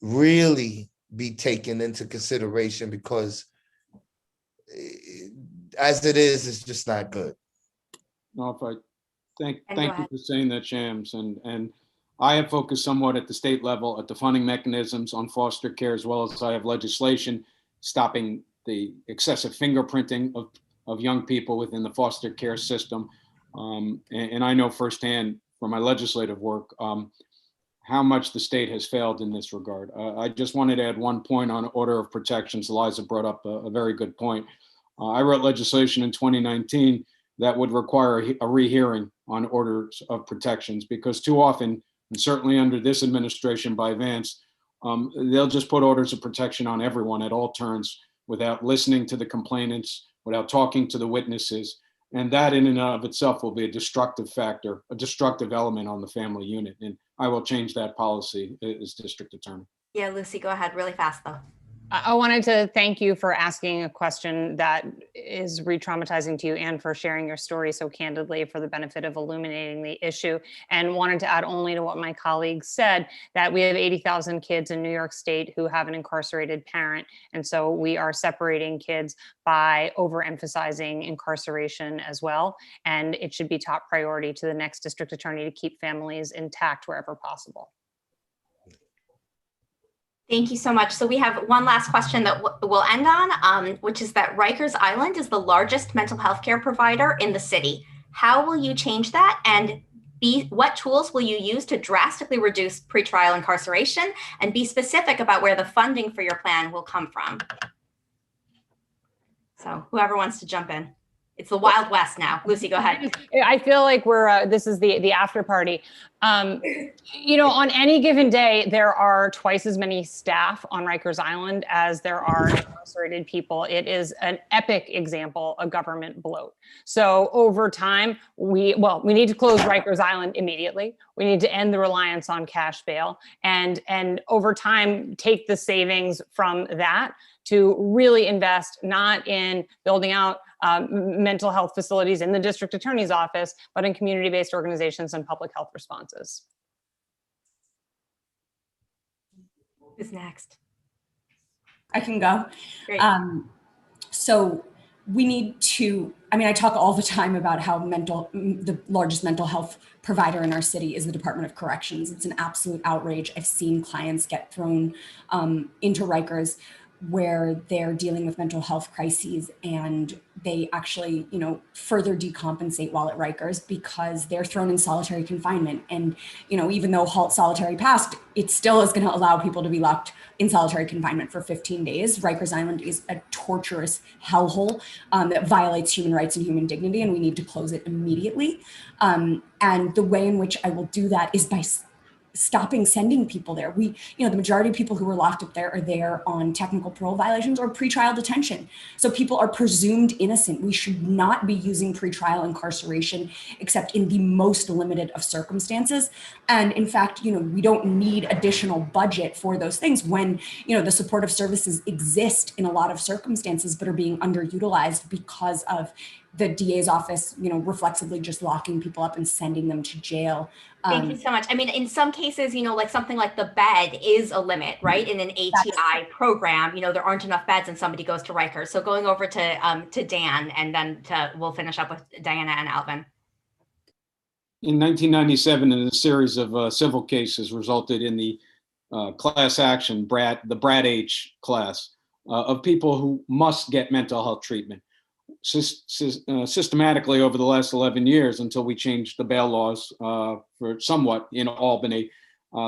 really be taken into consideration, because as it is, it's just not good. No, thank you for saying that, Shams. And I have focused somewhat at the state level at the funding mechanisms on foster care, as well as I have legislation stopping the excessive fingerprinting of young people within the foster care system. And I know firsthand from my legislative work how much the state has failed in this regard. I just wanted to add one point on order of protections. Eliza brought up a very good point. I wrote legislation in 2019 that would require a rehearing on orders of protections, because too often, and certainly under this administration by Vance, they'll just put orders of protection on everyone at all turns without listening to the complainants, without talking to the witnesses. And that in and of itself will be a destructive factor, a destructive element on the family unit. And I will change that policy as district attorney. Yeah, Lucy, go ahead really fast though. I wanted to thank you for asking a question that is re-traumatizing to you and for sharing your story so candidly for the benefit of illuminating the issue. And wanted to add only to what my colleagues said, that we have 80,000 kids in New York State who have an incarcerated parent. And so we are separating kids by overemphasizing incarceration as well. And it should be top priority to the next district attorney to keep families intact wherever possible. Thank you so much. So we have one last question that we'll end on, which is that Rikers Island is the largest mental health care provider in the city. How will you change that? And what tools will you use to drastically reduce pretrial incarceration? And be specific about where the funding for your plan will come from. So whoever wants to jump in. It's the Wild West now. Lucy, go ahead. I feel like this is the after party. You know, on any given day, there are twice as many staff on Rikers Island as there are incarcerated people. It is an epic example of government bloat. So over time, we need to close Rikers Island immediately. We need to end the reliance on cash bail, and over time, take the savings from that to really invest not in building out mental health facilities in the district attorney's office, but in community-based organizations and public health responses. Who's next? I can go. Great. So we need to, I talk all the time about how the largest mental health provider in our city is the Department of Corrections. It's an absolute outrage. I've seen clients get thrown into Rikers where they're dealing with mental health crises, and they actually, further decompensate while at Rikers because they're thrown in solitary confinement. And, even though halt solitary passed, it still is going to allow people to be locked in solitary confinement for 15 days. Rikers Island is a torturous hellhole that violates human rights and human dignity, and we need to close it immediately. And the way in which I will do that is by stopping sending people there. The majority of people who are locked up there are there on technical parole violations or pretrial detention. So people are presumed innocent. We should not be using pretrial incarceration except in the most limited of circumstances. And in fact, we don't need additional budget for those things when, the supportive services exist in a lot of circumstances, but are being underutilized because of the DA's office, reflexively just locking people up and sending them to jail. Thank you so much. In some cases, like something like the bed is a limit, right? In an ATI program, there aren't enough beds and somebody goes to Rikers. So going over to Dan, and then we'll finish up with Diana and Alvin. In 1997, in a series of civil cases resulted in the class action, the Brad H class of people who must get mental health treatment. Systematically over the last 11 years until we changed the bail laws for somewhat in Albany.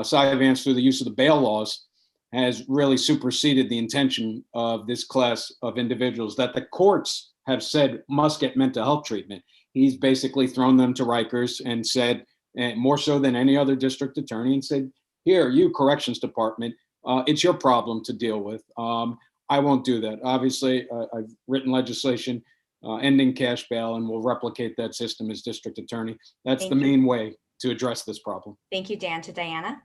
Cy Vance, through the use of the bail laws, has really superseded the intention of this class of individuals that the courts have said must get mental health treatment. He's basically thrown them to Rikers and said, and more so than any other district attorney, and said, here, you corrections department, it's your problem to deal with. I won't do that. Obviously, I've written legislation ending cash bail, and we'll replicate that system as district attorney. That's the main way to address this problem. Thank you, Dan. To Diana.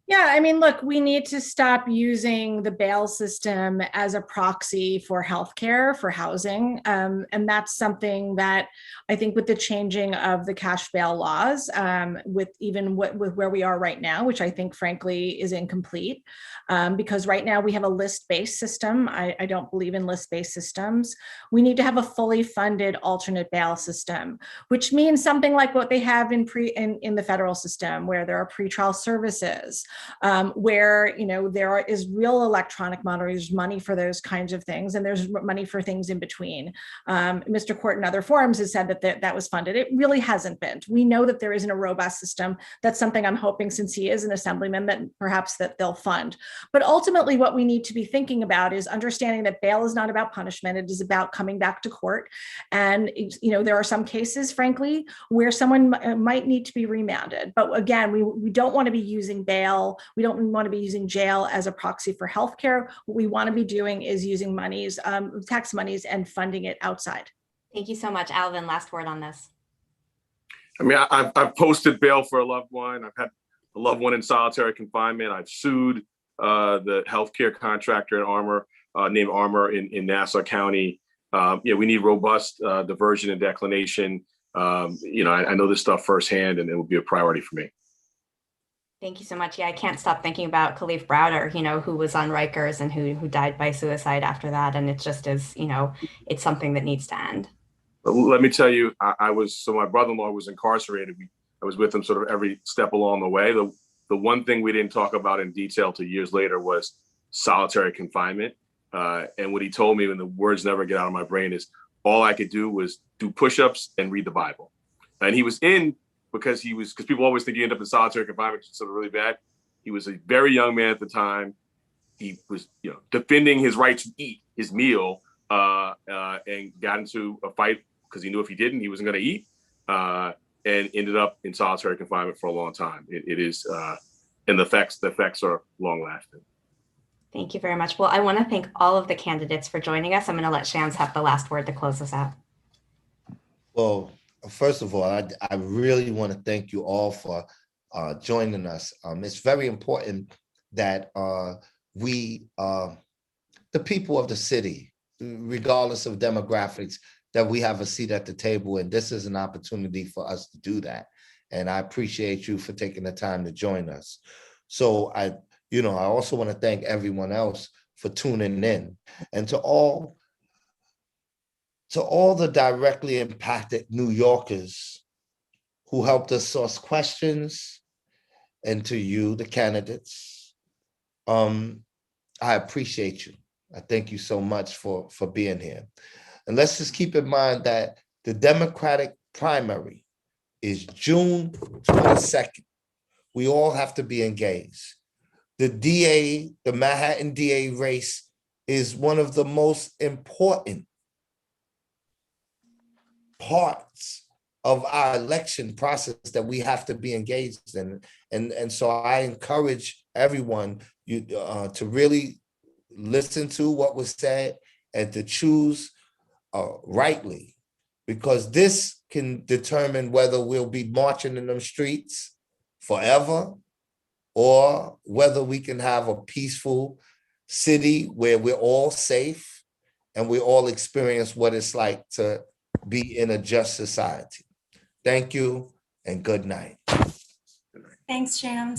Yeah, look, we need to stop using the bail system as a proxy for healthcare, for housing. And that's something that I think with the changing of the cash bail laws, with where we are right now, which I think frankly is incomplete, because right now we have a list-based system. I don't believe in list-based systems. We need to have a fully funded alternate bail system, which means something like what they have in the federal system, where there are pretrial services, where, there is real electronic monitoring, there's money for those kinds of things, and there's money for things in between. Mr. Court in other forums has said that was funded. It really hasn't been. We know that there isn't a robust system. That's something I'm hoping, since he is an assemblyman, that perhaps that they'll fund. But ultimately, what we need to be thinking about is understanding that bail is not about punishment. It is about coming back to court. And, there are some cases, frankly, where someone might need to be remanded. But again, we don't want to be using bail. We don't want to be using jail as a proxy for healthcare. What we want to be doing is using monies, tax monies, and funding it outside. Thank you so much. Alvin, last word on this. I mean, I've posted bail for a loved one. I've had a loved one in solitary confinement. I've sued the healthcare contractor in Armour, named Armour in Nassau County. We need robust diversion and declination. I know this stuff firsthand, and it will be a priority for me. Thank you so much. Yeah, I can't stop thinking about Khalif Browder, who was on Rikers and who died by suicide after that. And it just is, it's something that needs to end. Let me tell you, so my brother-in-law was incarcerated. I was with him sort of every step along the way. The one thing we didn't talk about in detail till years later was solitary confinement. And what he told me, when the words never get out of my brain, is all I could do was do push-ups and read the Bible. And he was in because people always think you end up in solitary confinement, which is sort of really bad. He was a very young man at the time. He was, defending his right to eat his meal, and got into a fight because he knew if he didn't, he wasn't going to eat, and ended up in solitary confinement for a long time. It is, and the effects are long lasting. Thank you very much. Well, I want to thank all of the candidates for joining us. I'm going to let Shams have the last word to close us out. Well, first of all, I really want to thank you all for joining us. It's very important that we, the people of the city, regardless of demographics, that we have a seat at the table. And this is an opportunity for us to do that. And I appreciate you for taking the time to join us. So I also want to thank everyone else for tuning in, and to all the directly impacted New Yorkers who helped us source questions, and to you, the candidates, I appreciate you. I thank you so much for being here. And let's just keep in mind that the Democratic primary is June 22nd. We all have to be engaged. The Manhattan DA race is one of the most important parts of our election process that we have to be engaged in. And so I encourage everyone to really listen to what was said and to choose rightly, because this can determine whether we'll be marching in them streets forever, or whether we can have a peaceful city where we're all safe and we all experience what it's like to be in a just society. Thank you and good night. Thanks, Shams.